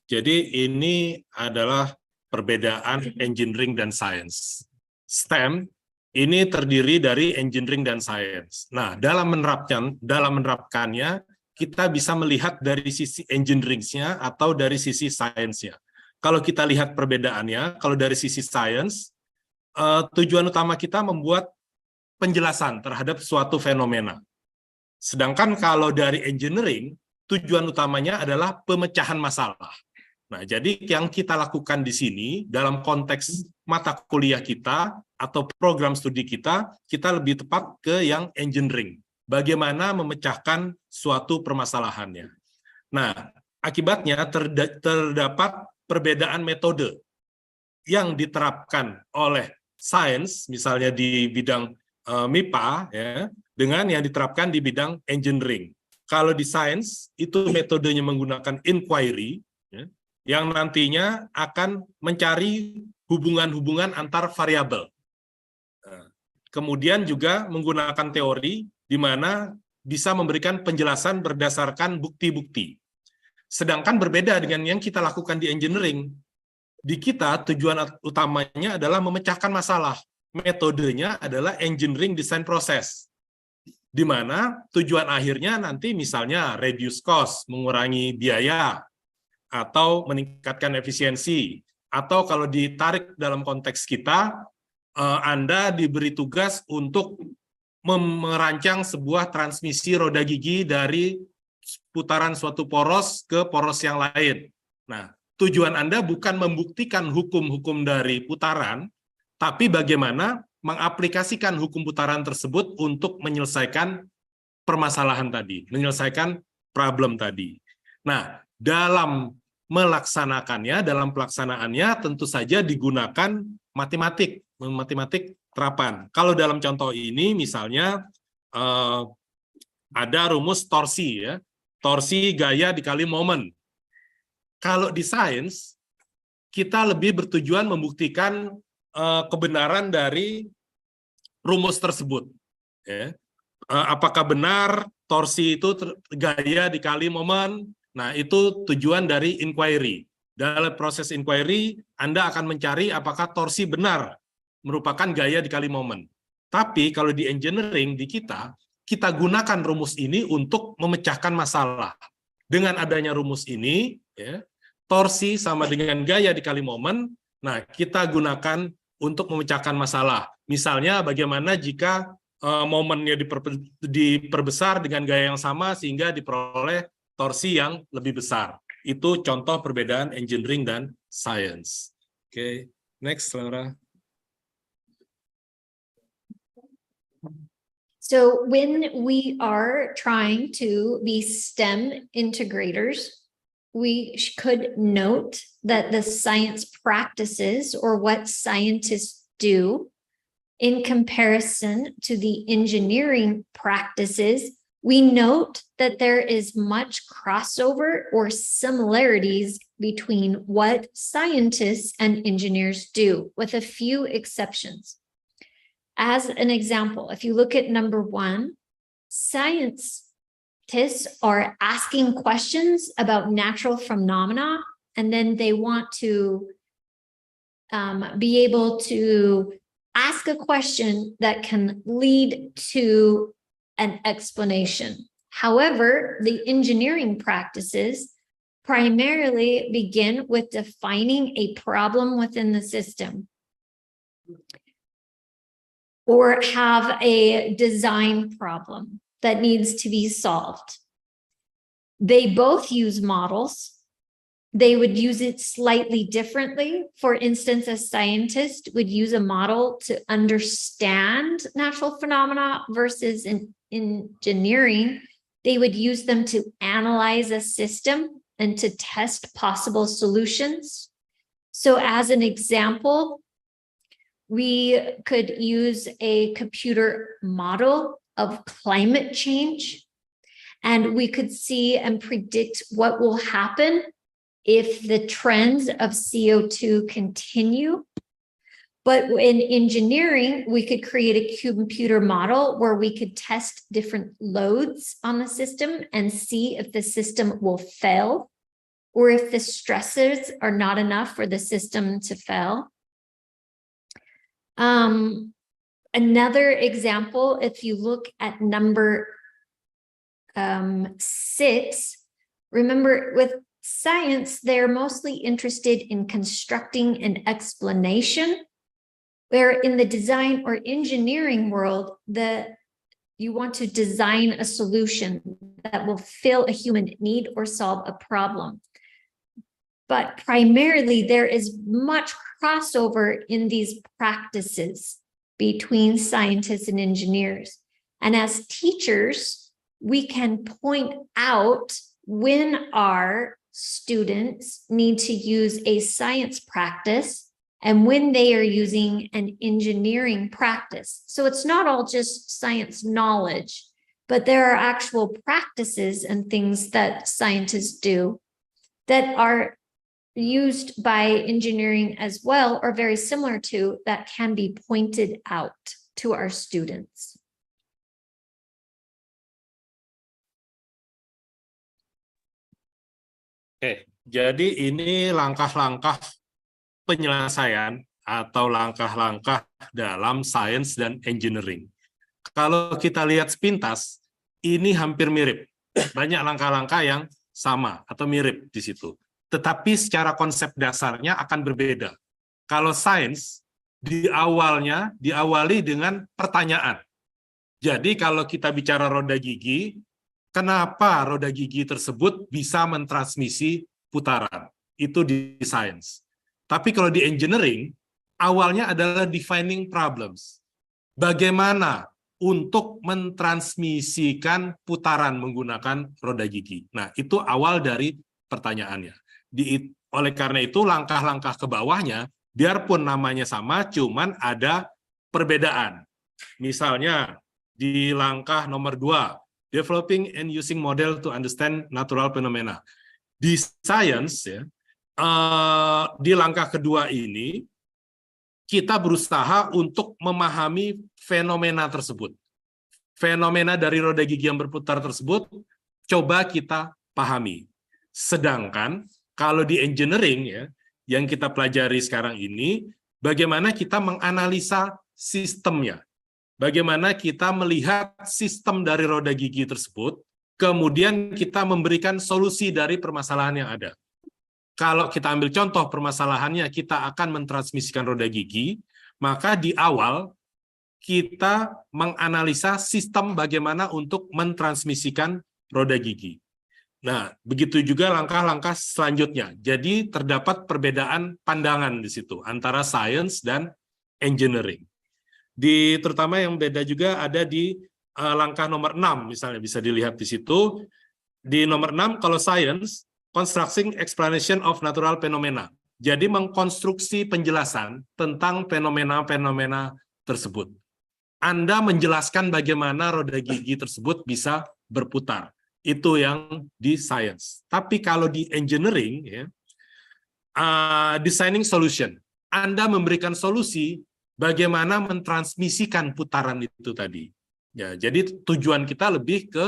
jadi ini adalah perbedaan engineering dan science. STEM ini terdiri dari engineering dan science. Nah, dalam menerapkannya, kita bisa melihat dari sisi engineering-nya atau dari sisi science-nya. Kalau kita lihat perbedaannya, kalau dari sisi science, tujuan utama kita membuat penjelasan terhadap suatu fenomena. Sedangkan kalau dari engineering, tujuan utamanya adalah pemecahan masalah. Nah, jadi yang kita lakukan di sini dalam konteks mata kuliah kita atau program studi kita lebih tepat ke yang engineering. Bagaimana memecahkan suatu permasalahannya. Nah, akibatnya terdapat perbedaan metode yang diterapkan oleh sains, misalnya di bidang MIPA, ya, dengan yang diterapkan di bidang engineering. Kalau di sains, itu metodenya menggunakan inquiry, ya, yang nantinya akan mencari hubungan-hubungan antar variabel. Kemudian juga menggunakan teori, di mana bisa memberikan penjelasan berdasarkan bukti-bukti. Sedangkan berbeda dengan yang kita lakukan di engineering. Di kita, tujuan utamanya adalah memecahkan masalah. Metodenya adalah engineering design process, di mana tujuan akhirnya nanti misalnya reduce cost, mengurangi biaya, atau meningkatkan efisiensi, atau kalau ditarik dalam konteks kita, Anda diberi tugas untuk merancang sebuah transmisi roda gigi dari putaran suatu poros ke poros yang lain. Nah, tujuan Anda bukan membuktikan hukum-hukum dari putaran, tapi bagaimana mengaplikasikan hukum putaran tersebut untuk menyelesaikan permasalahan tadi, menyelesaikan problem tadi. Nah, dalam melaksanakannya, dalam pelaksanaannya tentu saja digunakan matematik terapan. Kalau dalam contoh ini misalnya ada rumus torsi, ya, torsi gaya dikali momen. Kalau di sains kita lebih bertujuan membuktikan kebenaran dari rumus tersebut. Ya. Apakah benar torsi itu gaya dikali momen? Nah, itu tujuan dari inquiry. Dalam proses inquiry, Anda akan mencari apakah torsi benar merupakan gaya dikali momen. Tapi kalau di engineering, di kita gunakan rumus ini untuk memecahkan masalah. Dengan adanya rumus ini, ya, torsi sama dengan gaya dikali momen, nah kita gunakan untuk memecahkan masalah. Misalnya bagaimana jika momennya diperbesar dengan gaya yang sama sehingga diperoleh torsi yang lebih besar. Itu contoh perbedaan engineering dan science. Oke, next, Laura. So when we are trying to be STEM integrators, we could note that the science practices or what scientists do in comparison to the engineering practices, we note that there is much crossover or similarities between what scientists and engineers do, with a few exceptions. As an example, if you look at number 1, scientists are asking questions about natural phenomena, and then they want to be able to ask a question that can lead to an explanation. However, the engineering practices primarily begin with defining a problem within the system or have a design problem that needs to be solved. They both use models. They would use it slightly differently. For instance, a scientist would use a model to understand natural phenomena versus in engineering, they would use them to analyze a system and to test possible solutions. So as an example, we could use a computer model of climate change, and we could see and predict what will happen if the trends of CO2 continue. But in engineering, we could create a computer model where we could test different loads on the system and see if the system will fail or if the stresses are not enough for the system to fail. Another example, if you look at number 6, remember with science, they're mostly interested in constructing an explanation, where in the design or engineering world, you want to design a solution that will fill a human need or solve a problem. But primarily, there is much crossover in these practices between scientists and engineers. And as teachers, we can point out when our students need to use a science practice and when they are using an engineering practice. So it's not all just science knowledge, but there are actual practices and things that scientists do that are used by engineering as well, or very similar to, that can be pointed out to our students. Oke, jadi ini langkah-langkah penyelesaian atau langkah-langkah dalam sains dan engineering. Kalau kita lihat sepintas, ini hampir mirip. Banyak langkah-langkah yang sama atau mirip di situ. Tetapi secara konsep dasarnya akan berbeda. Kalau sains, diawali dengan pertanyaan. Jadi kalau kita bicara roda gigi, kenapa roda gigi tersebut bisa mentransmisi putaran? Itu di sains. Tapi kalau di engineering, awalnya adalah defining problems. Bagaimana untuk mentransmisikan putaran menggunakan roda gigi. Nah, itu awal dari pertanyaannya. Oleh karena itu, langkah-langkah ke bawahnya, biarpun namanya sama, cuman ada perbedaan. Misalnya, di langkah nomor 2, developing and using model to understand natural phenomena. Di science, ya, di langkah kedua ini, kita berusaha untuk memahami fenomena tersebut. Fenomena dari roda gigi yang berputar tersebut, coba kita pahami. Sedangkan, kalau di engineering, ya, yang kita pelajari sekarang ini, bagaimana kita menganalisa sistemnya. Bagaimana kita melihat sistem dari roda gigi tersebut, kemudian kita memberikan solusi dari permasalahan yang ada. Kalau kita ambil contoh permasalahannya, kita akan mentransmisikan roda gigi, maka di awal kita menganalisa sistem bagaimana untuk mentransmisikan roda gigi. Nah, begitu juga langkah-langkah selanjutnya. Jadi terdapat perbedaan pandangan di situ antara science dan engineering. Terutama yang beda juga ada di langkah nomor 6, misalnya bisa dilihat di situ. Di nomor 6, kalau science, constructing explanation of natural phenomena. Jadi mengkonstruksi penjelasan tentang fenomena-fenomena tersebut. Anda menjelaskan bagaimana roda gigi tersebut bisa berputar. Itu yang di science. Tapi kalau di engineering, ya, designing solution. Anda memberikan solusi bagaimana mentransmisikan putaran itu tadi. Ya, jadi tujuan kita lebih ke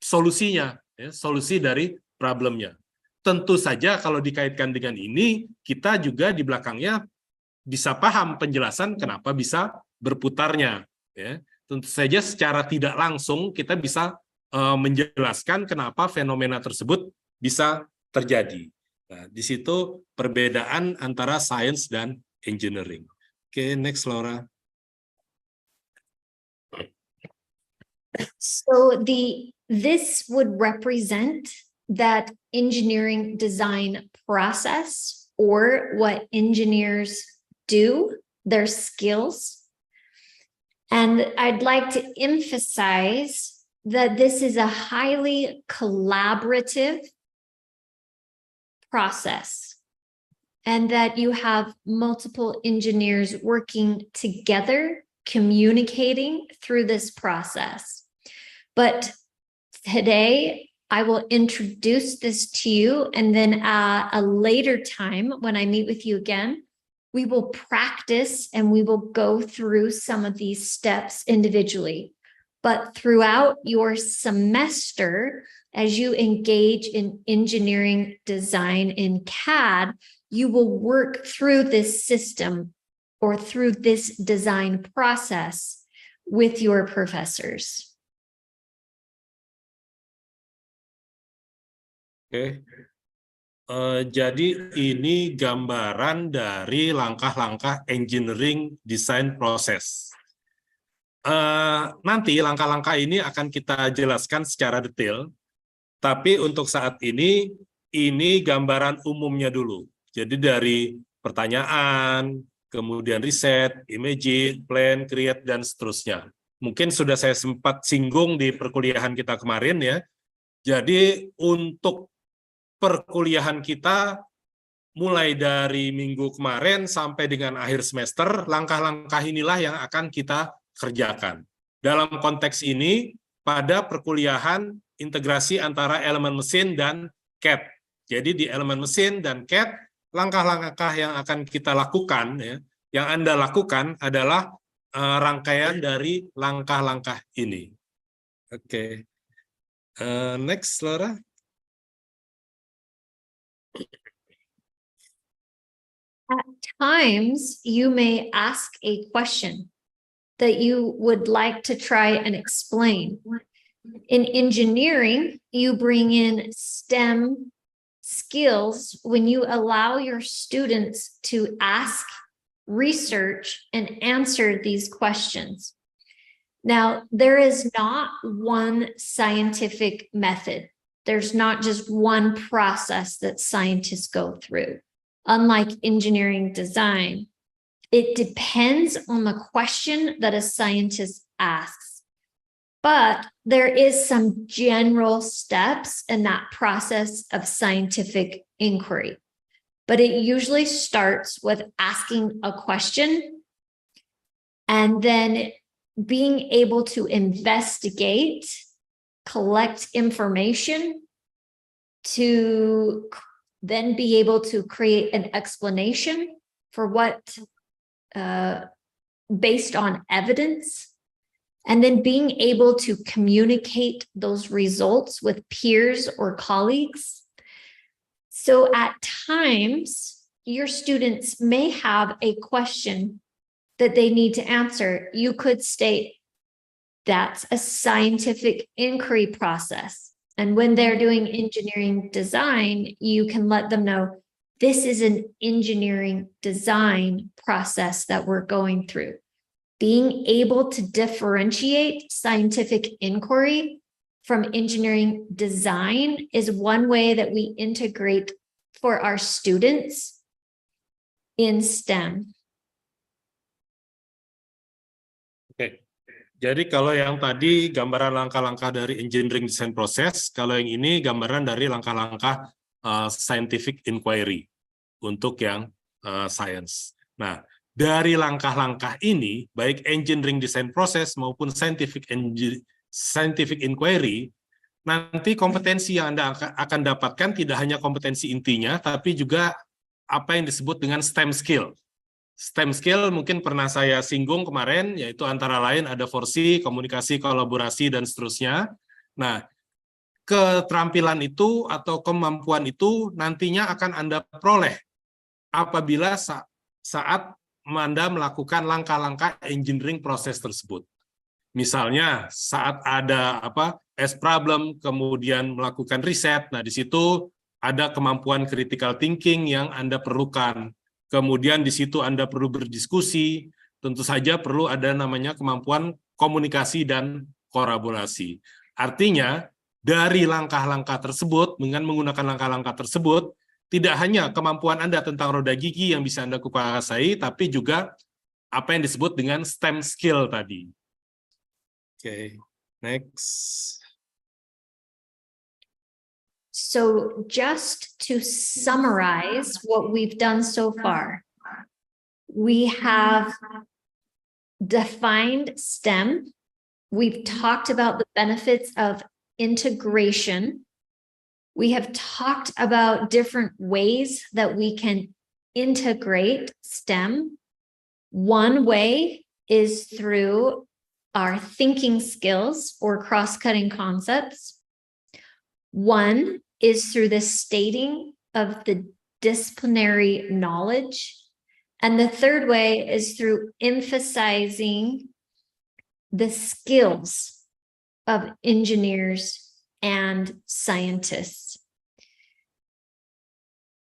solusinya, ya, solusi dari problemnya. Tentu saja kalau dikaitkan dengan ini, kita juga di belakangnya bisa paham penjelasan kenapa bisa berputarnya. Ya. Tentu saja secara tidak langsung kita bisa menjelaskan kenapa fenomena tersebut bisa terjadi. Nah, di situ perbedaan antara sains dan engineering. Oke, next Laura. So this would represent that engineering design process, or what engineers do, their skills. And I'd like to emphasize that this is a highly collaborative process, and that you have multiple engineers working together, communicating through this process. But today, I will introduce this to you, and then at a later time, when I meet with you again, we will practice and we will go through some of these steps individually. But throughout your semester, as you engage in engineering design in CAD, you will work through this system or through this design process with your professors. Oke. Jadi ini gambaran dari langkah-langkah engineering design proses. Nanti langkah-langkah ini akan kita jelaskan secara detail, tapi untuk saat ini gambaran umumnya dulu. Jadi dari pertanyaan, kemudian riset, imaging, plan, create, dan seterusnya. Mungkin sudah saya sempat singgung di perkuliahan kita kemarin ya. Jadi untuk perkuliahan kita mulai dari minggu kemarin sampai dengan akhir semester, langkah-langkah inilah yang akan kita kerjakan. Dalam konteks ini, pada perkuliahan integrasi antara elemen mesin dan CAD. Jadi di elemen mesin dan CAD, langkah-langkah yang akan kita lakukan, ya, yang Anda lakukan adalah rangkaian dari langkah-langkah ini. Oke. Next, Laura. At times, you may ask a question that you would like to try and explain. In engineering, you bring in STEM skills when you allow your students to ask, research, and answer these questions. Now, there is not one scientific method. There's not just one process that scientists go through. Unlike engineering design, it depends on the question that a scientist asks. But there is some general steps in that process of scientific inquiry. But it usually starts with asking a question and then being able to investigate, collect information to then be able to create an explanation for what, based on evidence, and then being able to communicate those results with peers or colleagues. So at times, your students may have a question that they need to answer. You could state that's a scientific inquiry process. And when they're doing engineering design, you can let them know this is an engineering design process that we're going through. Being able to differentiate scientific inquiry from engineering design is one way that we integrate for our students in STEM. Oke. Jadi kalau yang tadi gambaran langkah-langkah dari engineering design process, kalau yang ini gambaran dari langkah-langkah scientific inquiry untuk yang science. Nah, dari langkah-langkah ini, baik engineering design process maupun scientific inquiry, nanti kompetensi yang Anda akan dapatkan tidak hanya kompetensi intinya, tapi juga apa yang disebut dengan STEM skill. STEM skill mungkin pernah saya singgung kemarin, yaitu antara lain ada forsi, komunikasi, kolaborasi, dan seterusnya. Nah, keterampilan itu atau kemampuan itu nantinya akan Anda peroleh apabila saat Anda melakukan langkah-langkah engineering proses tersebut. Misalnya saat ada S problem, kemudian melakukan riset, nah di situ ada kemampuan critical thinking yang Anda perlukan. Kemudian di situ Anda perlu berdiskusi, tentu saja perlu ada namanya kemampuan komunikasi dan kolaborasi. Artinya, dari langkah-langkah tersebut, dengan menggunakan langkah-langkah tersebut, tidak hanya kemampuan Anda tentang roda gigi yang bisa Anda kuasai, tapi juga apa yang disebut dengan STEM skill tadi. Okay, next. So just to summarize what we've done so far, we have defined STEM. We've talked about the benefits of integration. We have talked about different ways that we can integrate STEM. One way is through our thinking skills or cross-cutting concepts. One is through the stating of the disciplinary knowledge. And the third way is through emphasizing the skills of engineers and scientists.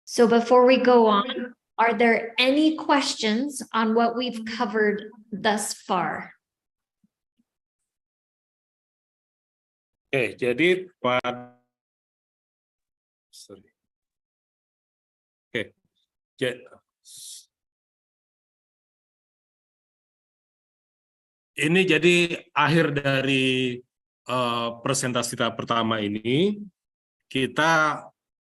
So before we go on, are there any questions on what we've covered thus far? Oke, jadi ini jadi akhir dari presentasi tahap pertama ini. Kita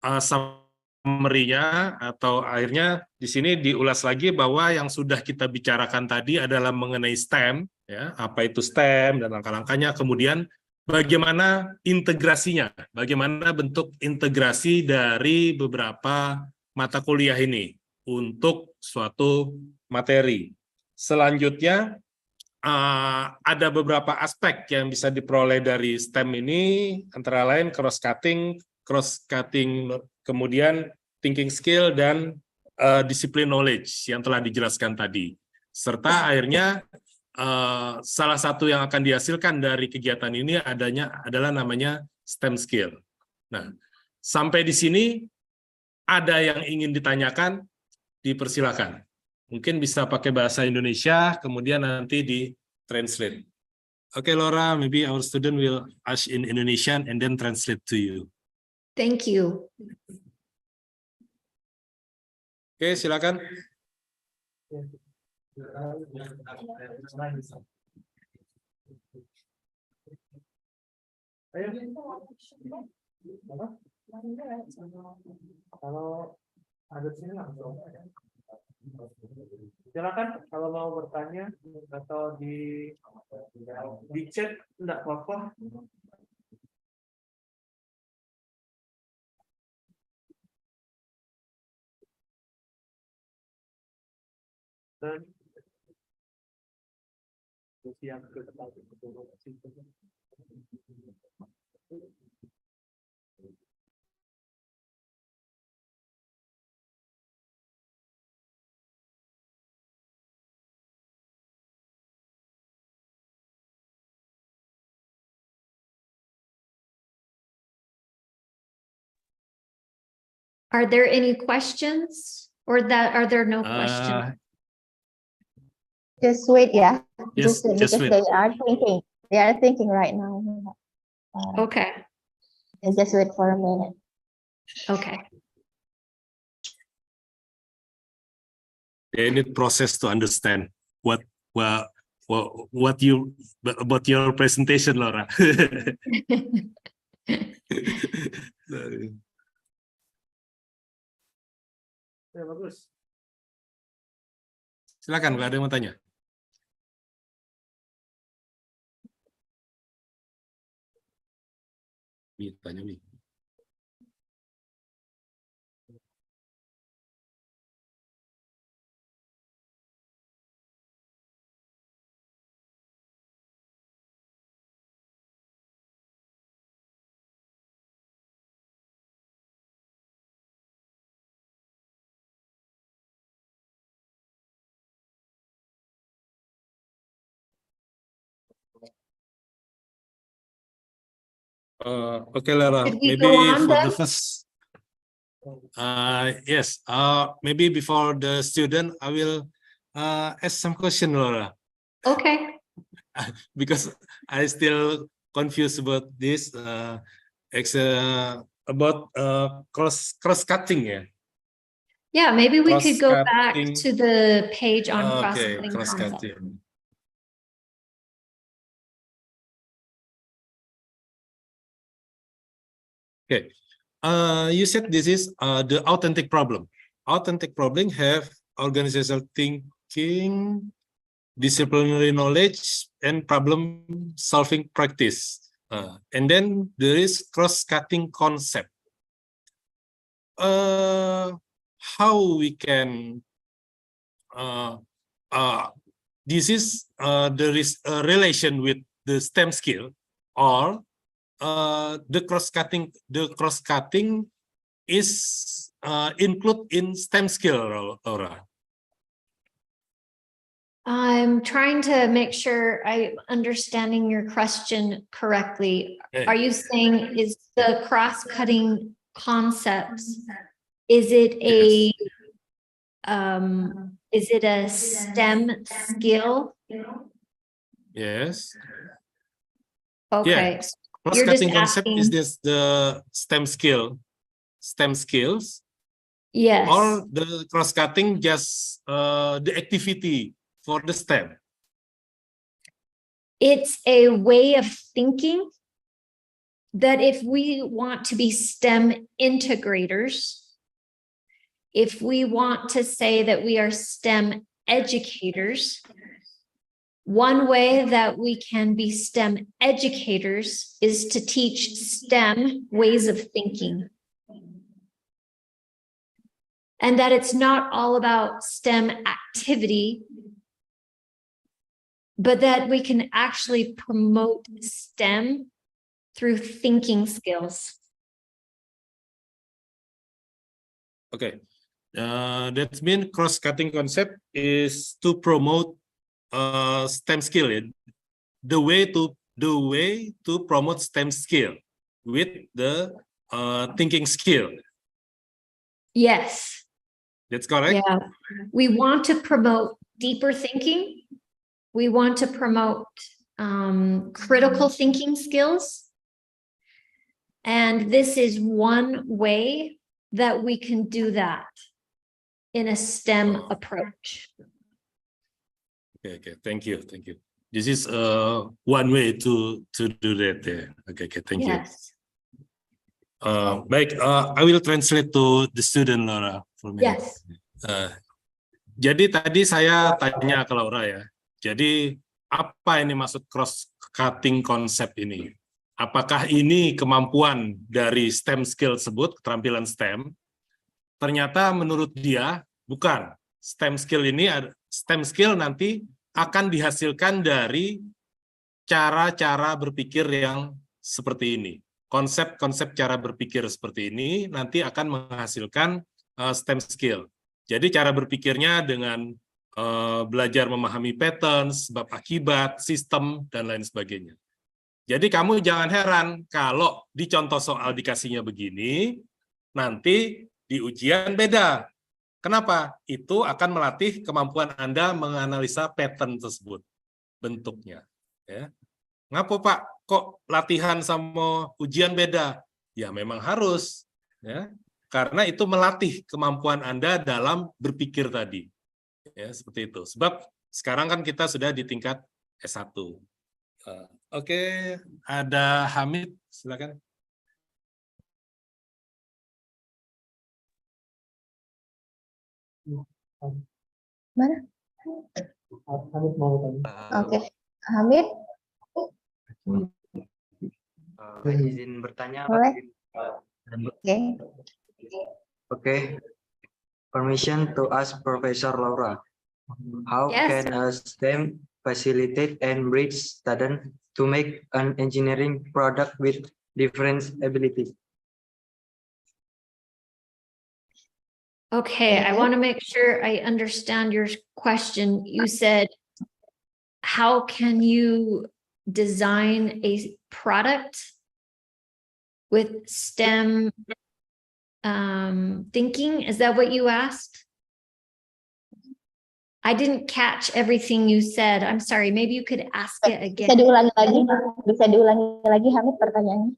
summary-nya atau akhirnya di sini diulas lagi bahwa yang sudah kita bicarakan tadi adalah mengenai STEM, ya, apa itu STEM dan langkah-langkahnya, kemudian bagaimana integrasinya, bagaimana bentuk integrasi dari beberapa mata kuliah ini untuk suatu materi. Selanjutnya ada beberapa aspek yang bisa diperoleh dari STEM ini, antara lain cross-cutting, kemudian thinking skill, dan disiplin knowledge yang telah dijelaskan tadi. Serta akhirnya salah satu yang akan dihasilkan dari kegiatan ini adalah namanya STEM skill. Nah, sampai di sini ada yang ingin ditanyakan, dipersilakan. Mungkin bisa pakai bahasa Indonesia, kemudian nanti di-translate. Okay, Laura, maybe our student will ask in Indonesian and then translate to you. Thank you. Okay, silakan. Kalau ada sini langsung. Silakan kalau mau bertanya atau di chat enggak apa-apa. Dan yang Are there any questions or are there no questions? Just wait, yeah. Yes, Because just wait. they are thinking. They are thinking right now. Okay. Just wait for a minute. Okay. They need process to understand what you about your presentation, Laura. ya bagus. Silakan, kalau ada yang mau tanya. Tanya nih. Okay, Lara. Should we Maybe go on for then? the first. Yes. Maybe before the student, I will ask some question, Laura, Okay. because I still confused about this. About cross cutting, yeah. Yeah, maybe we could go back Cross-cutting. to the page on Okay, cross-cutting cross concept. cutting. Okay. You said this is the authentic problem. Authentic problem have organizational thinking, disciplinary knowledge, and problem-solving practice. And then there is cross-cutting concept. How we can this is there is a relation with the STEM skill, or the cross-cutting is include in STEM skill, Laura? I'm trying to make sure I'm understanding your question correctly. Are you saying is the cross-cutting concepts, is it a STEM skill? Yes. Okay. Yeah. You're just Cross-cutting concept is asking, this the STEM skills, yes. or the cross-cutting just the activity for the STEM? It's a way of thinking that if we want to be STEM integrators, if we want to say that we are STEM educators, one way that we can be STEM educators is to teach STEM ways of thinking. And that it's not all about STEM activity, but that we can actually promote STEM through thinking skills. Okay. That means cross-cutting concept is to promote STEM skill. The way to promote STEM skill with the thinking skill. Yes. That's correct. Yeah. We want to promote deeper thinking. We want to promote critical thinking skills. And this is one way that we can do that in a STEM approach. Okay. Thank you. This is one way to do that. Yeah. Okay. Thank you. Yes. Baik, I will translate to the student, Laura, for me. Yes. Jadi tadi saya tanya ke Laura ya. Jadi apa ini maksud cross-cutting konsep ini? Apakah ini kemampuan dari STEM skill tersebut, keterampilan STEM? Ternyata menurut dia bukan. STEM skill nanti akan dihasilkan dari cara-cara berpikir yang seperti ini. Konsep-konsep cara berpikir seperti ini nanti akan menghasilkan STEM skill. Jadi cara berpikirnya dengan belajar memahami pattern, sebab akibat, sistem, dan lain sebagainya. Jadi kamu jangan heran kalau di contoh soal dikasihnya begini, nanti di ujian beda. Kenapa? Itu akan melatih kemampuan Anda menganalisa pattern tersebut, bentuknya. Ya. Ngapa Pak? Kok latihan sama ujian beda? Ya memang harus. Ya. Karena itu melatih kemampuan Anda dalam berpikir tadi. Ya, seperti itu. Sebab sekarang kan kita sudah di tingkat S1. Oke, ada Hamid, silakan. Mana? Hamid mau tanya. Oke, Hamid, izin bertanya. boleh? Oke. Okay. Permission to ask Professor Laura. How Yes. can a STEM facilitate and bridge students to make an engineering product with different abilities? Okay, I want to make sure I understand your question. You said, how can you design a product with STEM thinking? Is that what you asked? I didn't catch everything you said. I'm sorry. Maybe you could ask it Bisa again. diulangi lagi? Bisa diulangi lagi, Hamid, pertanyaannya?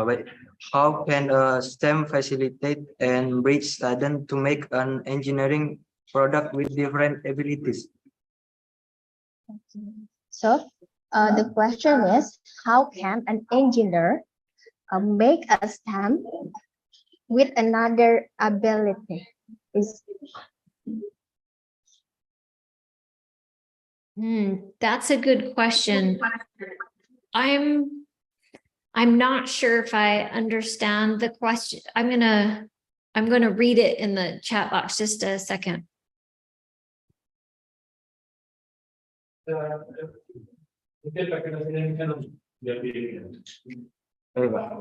Wait, how can a STEM facilitate and bridge students to make an engineering product with different abilities? So, the question is, how can an engineer make a STEM with another ability? That's a good question. I'm not sure if I understand the question. I'm gonna read it in the chat box. Just a second.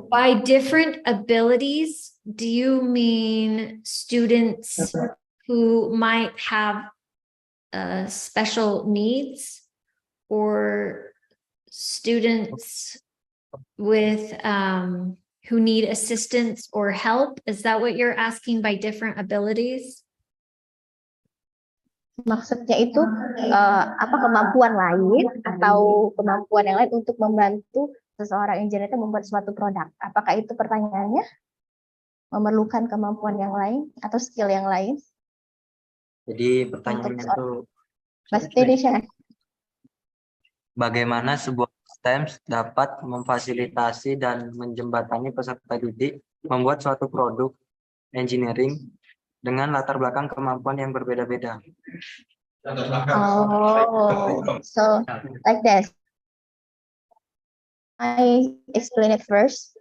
By different abilities, do you mean students who might have special needs, or students with who need assistance or help? Is that what you're asking by different abilities? Maksudnya itu apa kemampuan lain atau kemampuan yang lain untuk membantu seseorang engineer itu membuat suatu produk? Apakah itu pertanyaannya? Memerlukan kemampuan yang lain atau skill yang lain? Jadi pertanyaannya itu Bahasa Indonesia. bagaimana sebuah STEM dapat memfasilitasi dan menjembatani peserta didik membuat suatu produk engineering dengan latar belakang kemampuan yang berbeda-beda. Oh, so like this. I explain it first.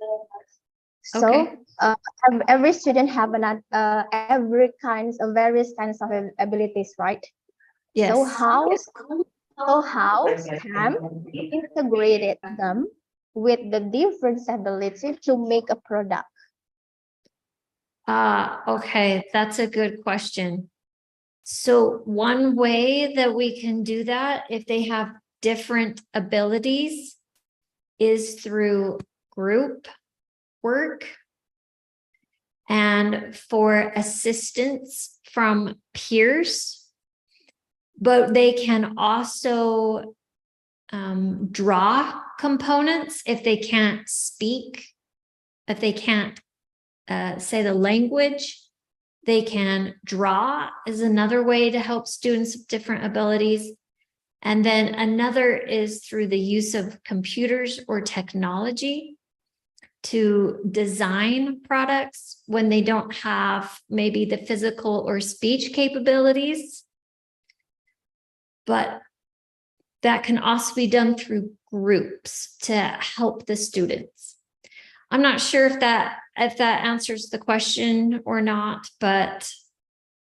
So, Okay. every student have various kinds of abilities, right? Yes. So how STEM integrated them with the different ability to make a product? Okay, that's a good question. So one way that we can do that, if they have different abilities, is through group work and for assistance from peers. But they can also draw components if they can't speak, if they can't say the language. They can draw is another way to help students with different abilities. And then another is through the use of computers or technology to design products when they don't have maybe the physical or speech capabilities. But that can also be done through groups to help the students. I'm not sure if that answers the question or not, but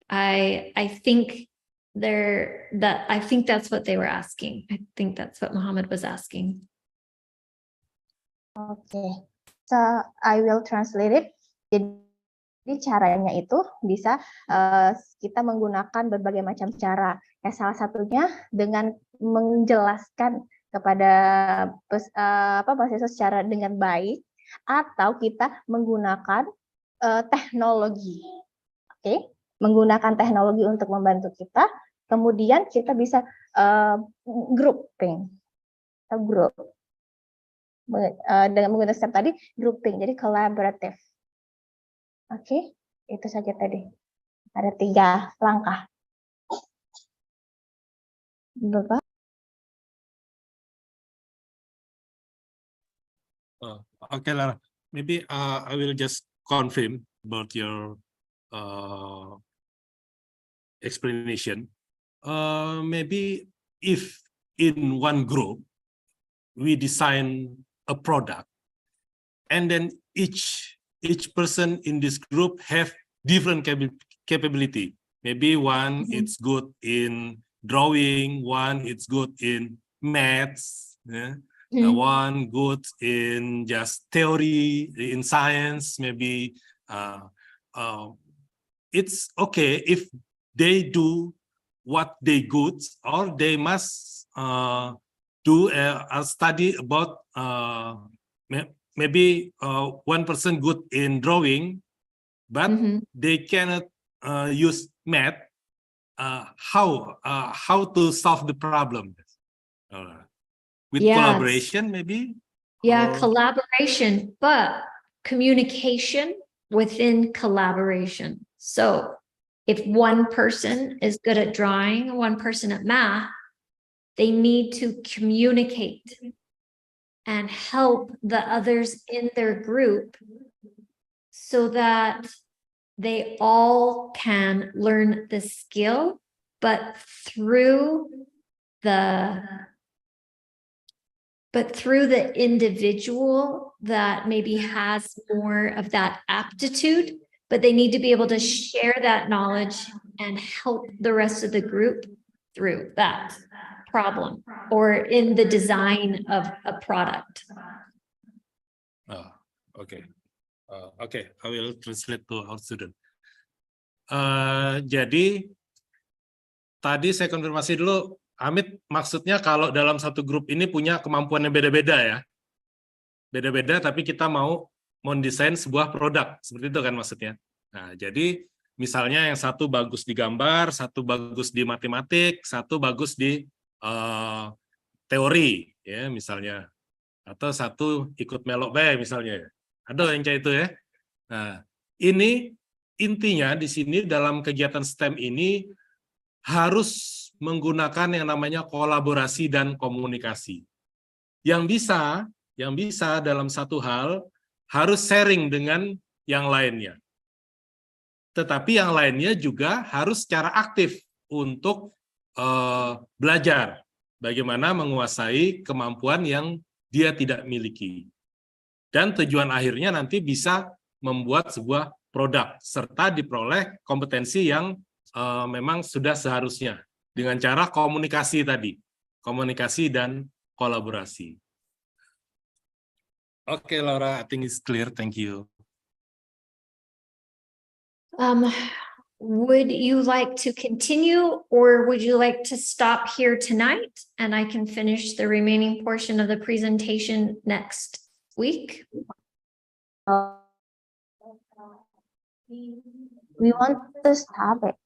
I think that's what they were asking. I think that's what Muhammad was asking. Okay, so I will translate it. Jadi caranya itu bisa kita menggunakan berbagai macam cara. Ya, salah satunya dengan menjelaskan kepada mahasiswa secara dengan baik, atau kita menggunakan teknologi. Oke, menggunakan teknologi untuk membantu kita. Kemudian kita bisa grouping, group. Dengan menggunakan step tadi, grouping, jadi collaborative. Oke, itu saja tadi. Ada 3 langkah. Bapak? Okay, Lara. Maybe I will just confirm about your explanation. Maybe if in one group we design a product, and then each person in this group have different capability. Maybe one it's good in drawing, one it's good in maths, yeah? One good in just theory, in science, maybe. It's okay if they do what they good, or they must do a study about maybe one person good in drawing, but they cannot use math. How to solve the problem with Yes. collaboration, maybe? Yeah, Or- collaboration, but communication within collaboration. So if one person is good at drawing, one person at math, they need to communicate and help the others in their group so that they all can learn the skill, but through the individual that maybe has more of that aptitude, but they need to be able to share that knowledge and help the rest of the group through that problem or in the design of a product. Okay. Okay, I will translate to our student. Jadi tadi saya konfirmasi dulu, Amit, maksudnya kalau dalam satu grup ini punya kemampuan yang beda-beda ya, beda-beda, tapi kita mau mendesain sebuah produk, seperti itu kan maksudnya. Nah, jadi misalnya yang satu bagus di gambar, satu bagus di matematik, satu bagus di teori, ya misalnya, atau satu ikut melok bae misalnya. Ada yang kayak itu ya. Nah, ini intinya di sini dalam kegiatan STEM ini harus menggunakan yang namanya kolaborasi dan komunikasi. Yang bisa dalam satu hal harus sharing dengan yang lainnya. Tetapi yang lainnya juga harus secara aktif untuk belajar bagaimana menguasai kemampuan yang dia tidak miliki. Dan tujuan akhirnya nanti bisa membuat sebuah produk serta diperoleh kompetensi yang memang sudah seharusnya dengan cara komunikasi tadi, komunikasi dan kolaborasi. Oke, Laura, I think it's clear. Thank you. Would you like to continue, or would you like to stop here tonight and I can finish the remaining portion of the presentation next week? We want to stop it.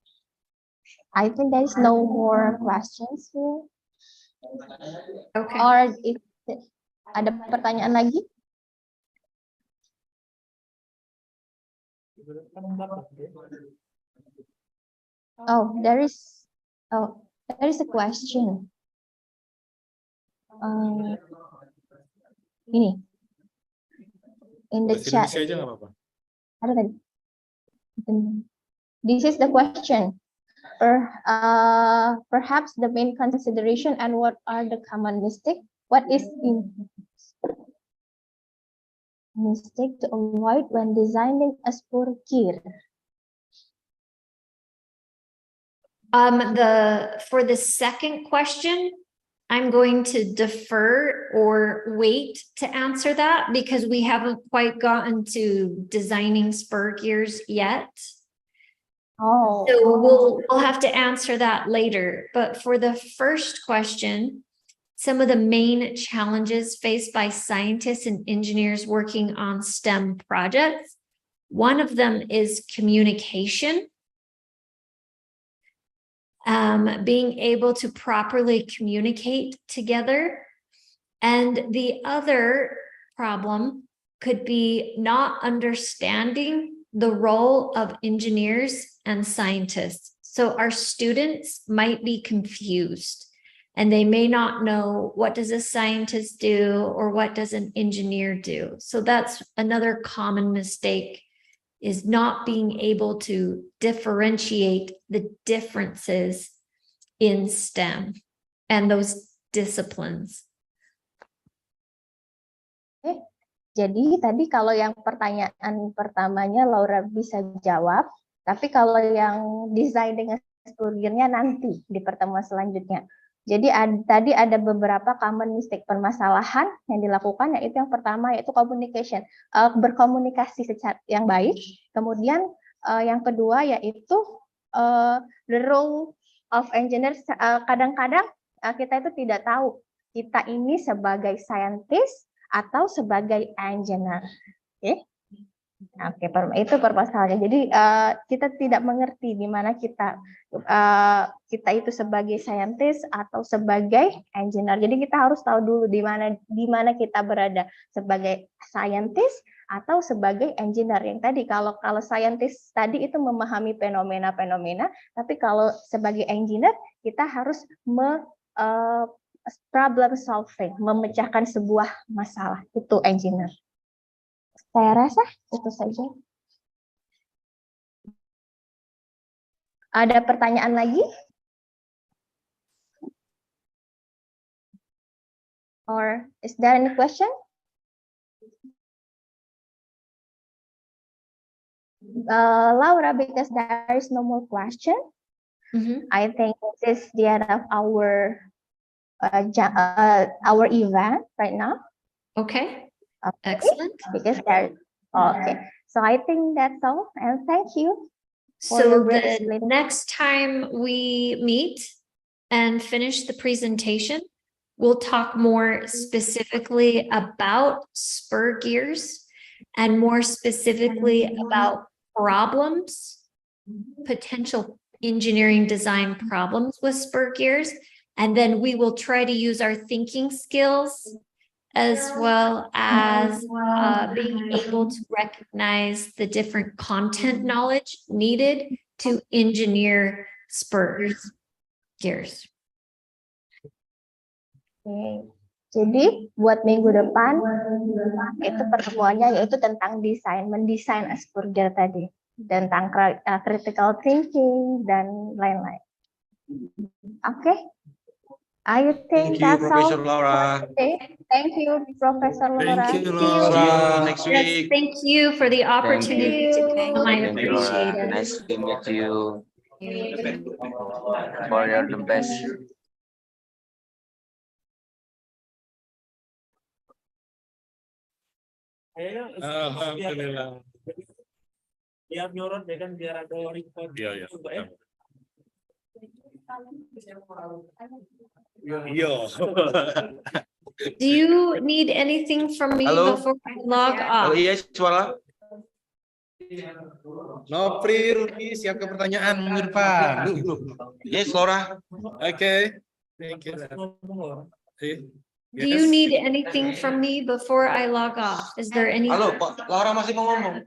I think there is no more questions here. Okay. Or if ada pertanyaan lagi? Oh, there is a question. Ini in the chat. Indonesia aja nggak apa-apa. Ada tadi. This is the question. Perhaps the main consideration and what are the common mistake? What is mistake to avoid when designing a sport gear? For the second question, I'm going to defer or wait to answer that because we haven't quite gotten to designing spur gears yet. Oh, So we'll have to answer that later. But for the first question, some of the main challenges faced by scientists and engineers working on STEM projects, one of them is communication. Being able to properly communicate together. And the other problem could be not understanding the role of engineers and scientists. So our students might be confused and they may not know what does a scientist do or what does an engineer do. So that's another common mistake, is not being able to differentiate the differences in STEM and those disciplines. Jadi tadi kalau yang pertanyaan pertamanya Laura bisa jawab, tapi kalau yang desain dengan spurgirnya nanti di pertemuan selanjutnya. Jadi tadi ada beberapa common mistake, permasalahan yang dilakukan, yaitu yang pertama yaitu communication, berkomunikasi secara yang baik. Kemudian yang kedua yaitu the wrong of engineers, kadang-kadang kita itu tidak tahu kita ini sebagai scientist atau sebagai engineer. Oke. Oke, itu permasalahannya. Jadi kita tidak mengerti di mana kita itu sebagai scientist atau sebagai engineer. Jadi kita harus tahu dulu di mana kita berada, sebagai scientist atau sebagai engineer. Yang tadi kalau scientist tadi itu memahami fenomena-fenomena, tapi kalau sebagai engineer kita harus problem solving, memecahkan sebuah masalah. Itu engineer. Saya rasa itu saja. Ada pertanyaan lagi? Or is there any question? Laura, because there is no more question, I think this is the end of our event right now. Okay, Okay. excellent. Because okay. So I think that's all, and thank you. So the next time we meet and finish the presentation, we'll talk more specifically about spur gears and more specifically about problems, potential engineering design problems with spur gears. And then we will try to use our thinking skills as well as being able to recognize the different content knowledge needed to engineer spurs gears. Oke. Jadi buat minggu depan itu pertemuannya yaitu tentang mendesain spur gear tadi, tentang critical thinking dan lain-lain. Oke. I think Thank you, that's Professor all. Laura. Okay. Thank you, Professor Laura. Thank you, See you Laura. next Yes, week. thank you for the opportunity to come. I Thank you, appreciate Laura. it. Nice to meet you. For you're the best. Alhamdulillah. Biar nyorot ya kan, biar ada report. Iya, iya. Coba ya. Iya. Do you need anything from me Halo? before I log Halo, off? iya, suara. Nopri, Ruki, siap ke pertanyaan minggu depan. Yes, Laura. Oke. Thank you. Do you need anything from me before I log off? Is there any? Halo, Pak. Laura masih mau ngomong.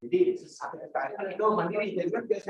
Jadi satu itu mandiri, jadi kan biasa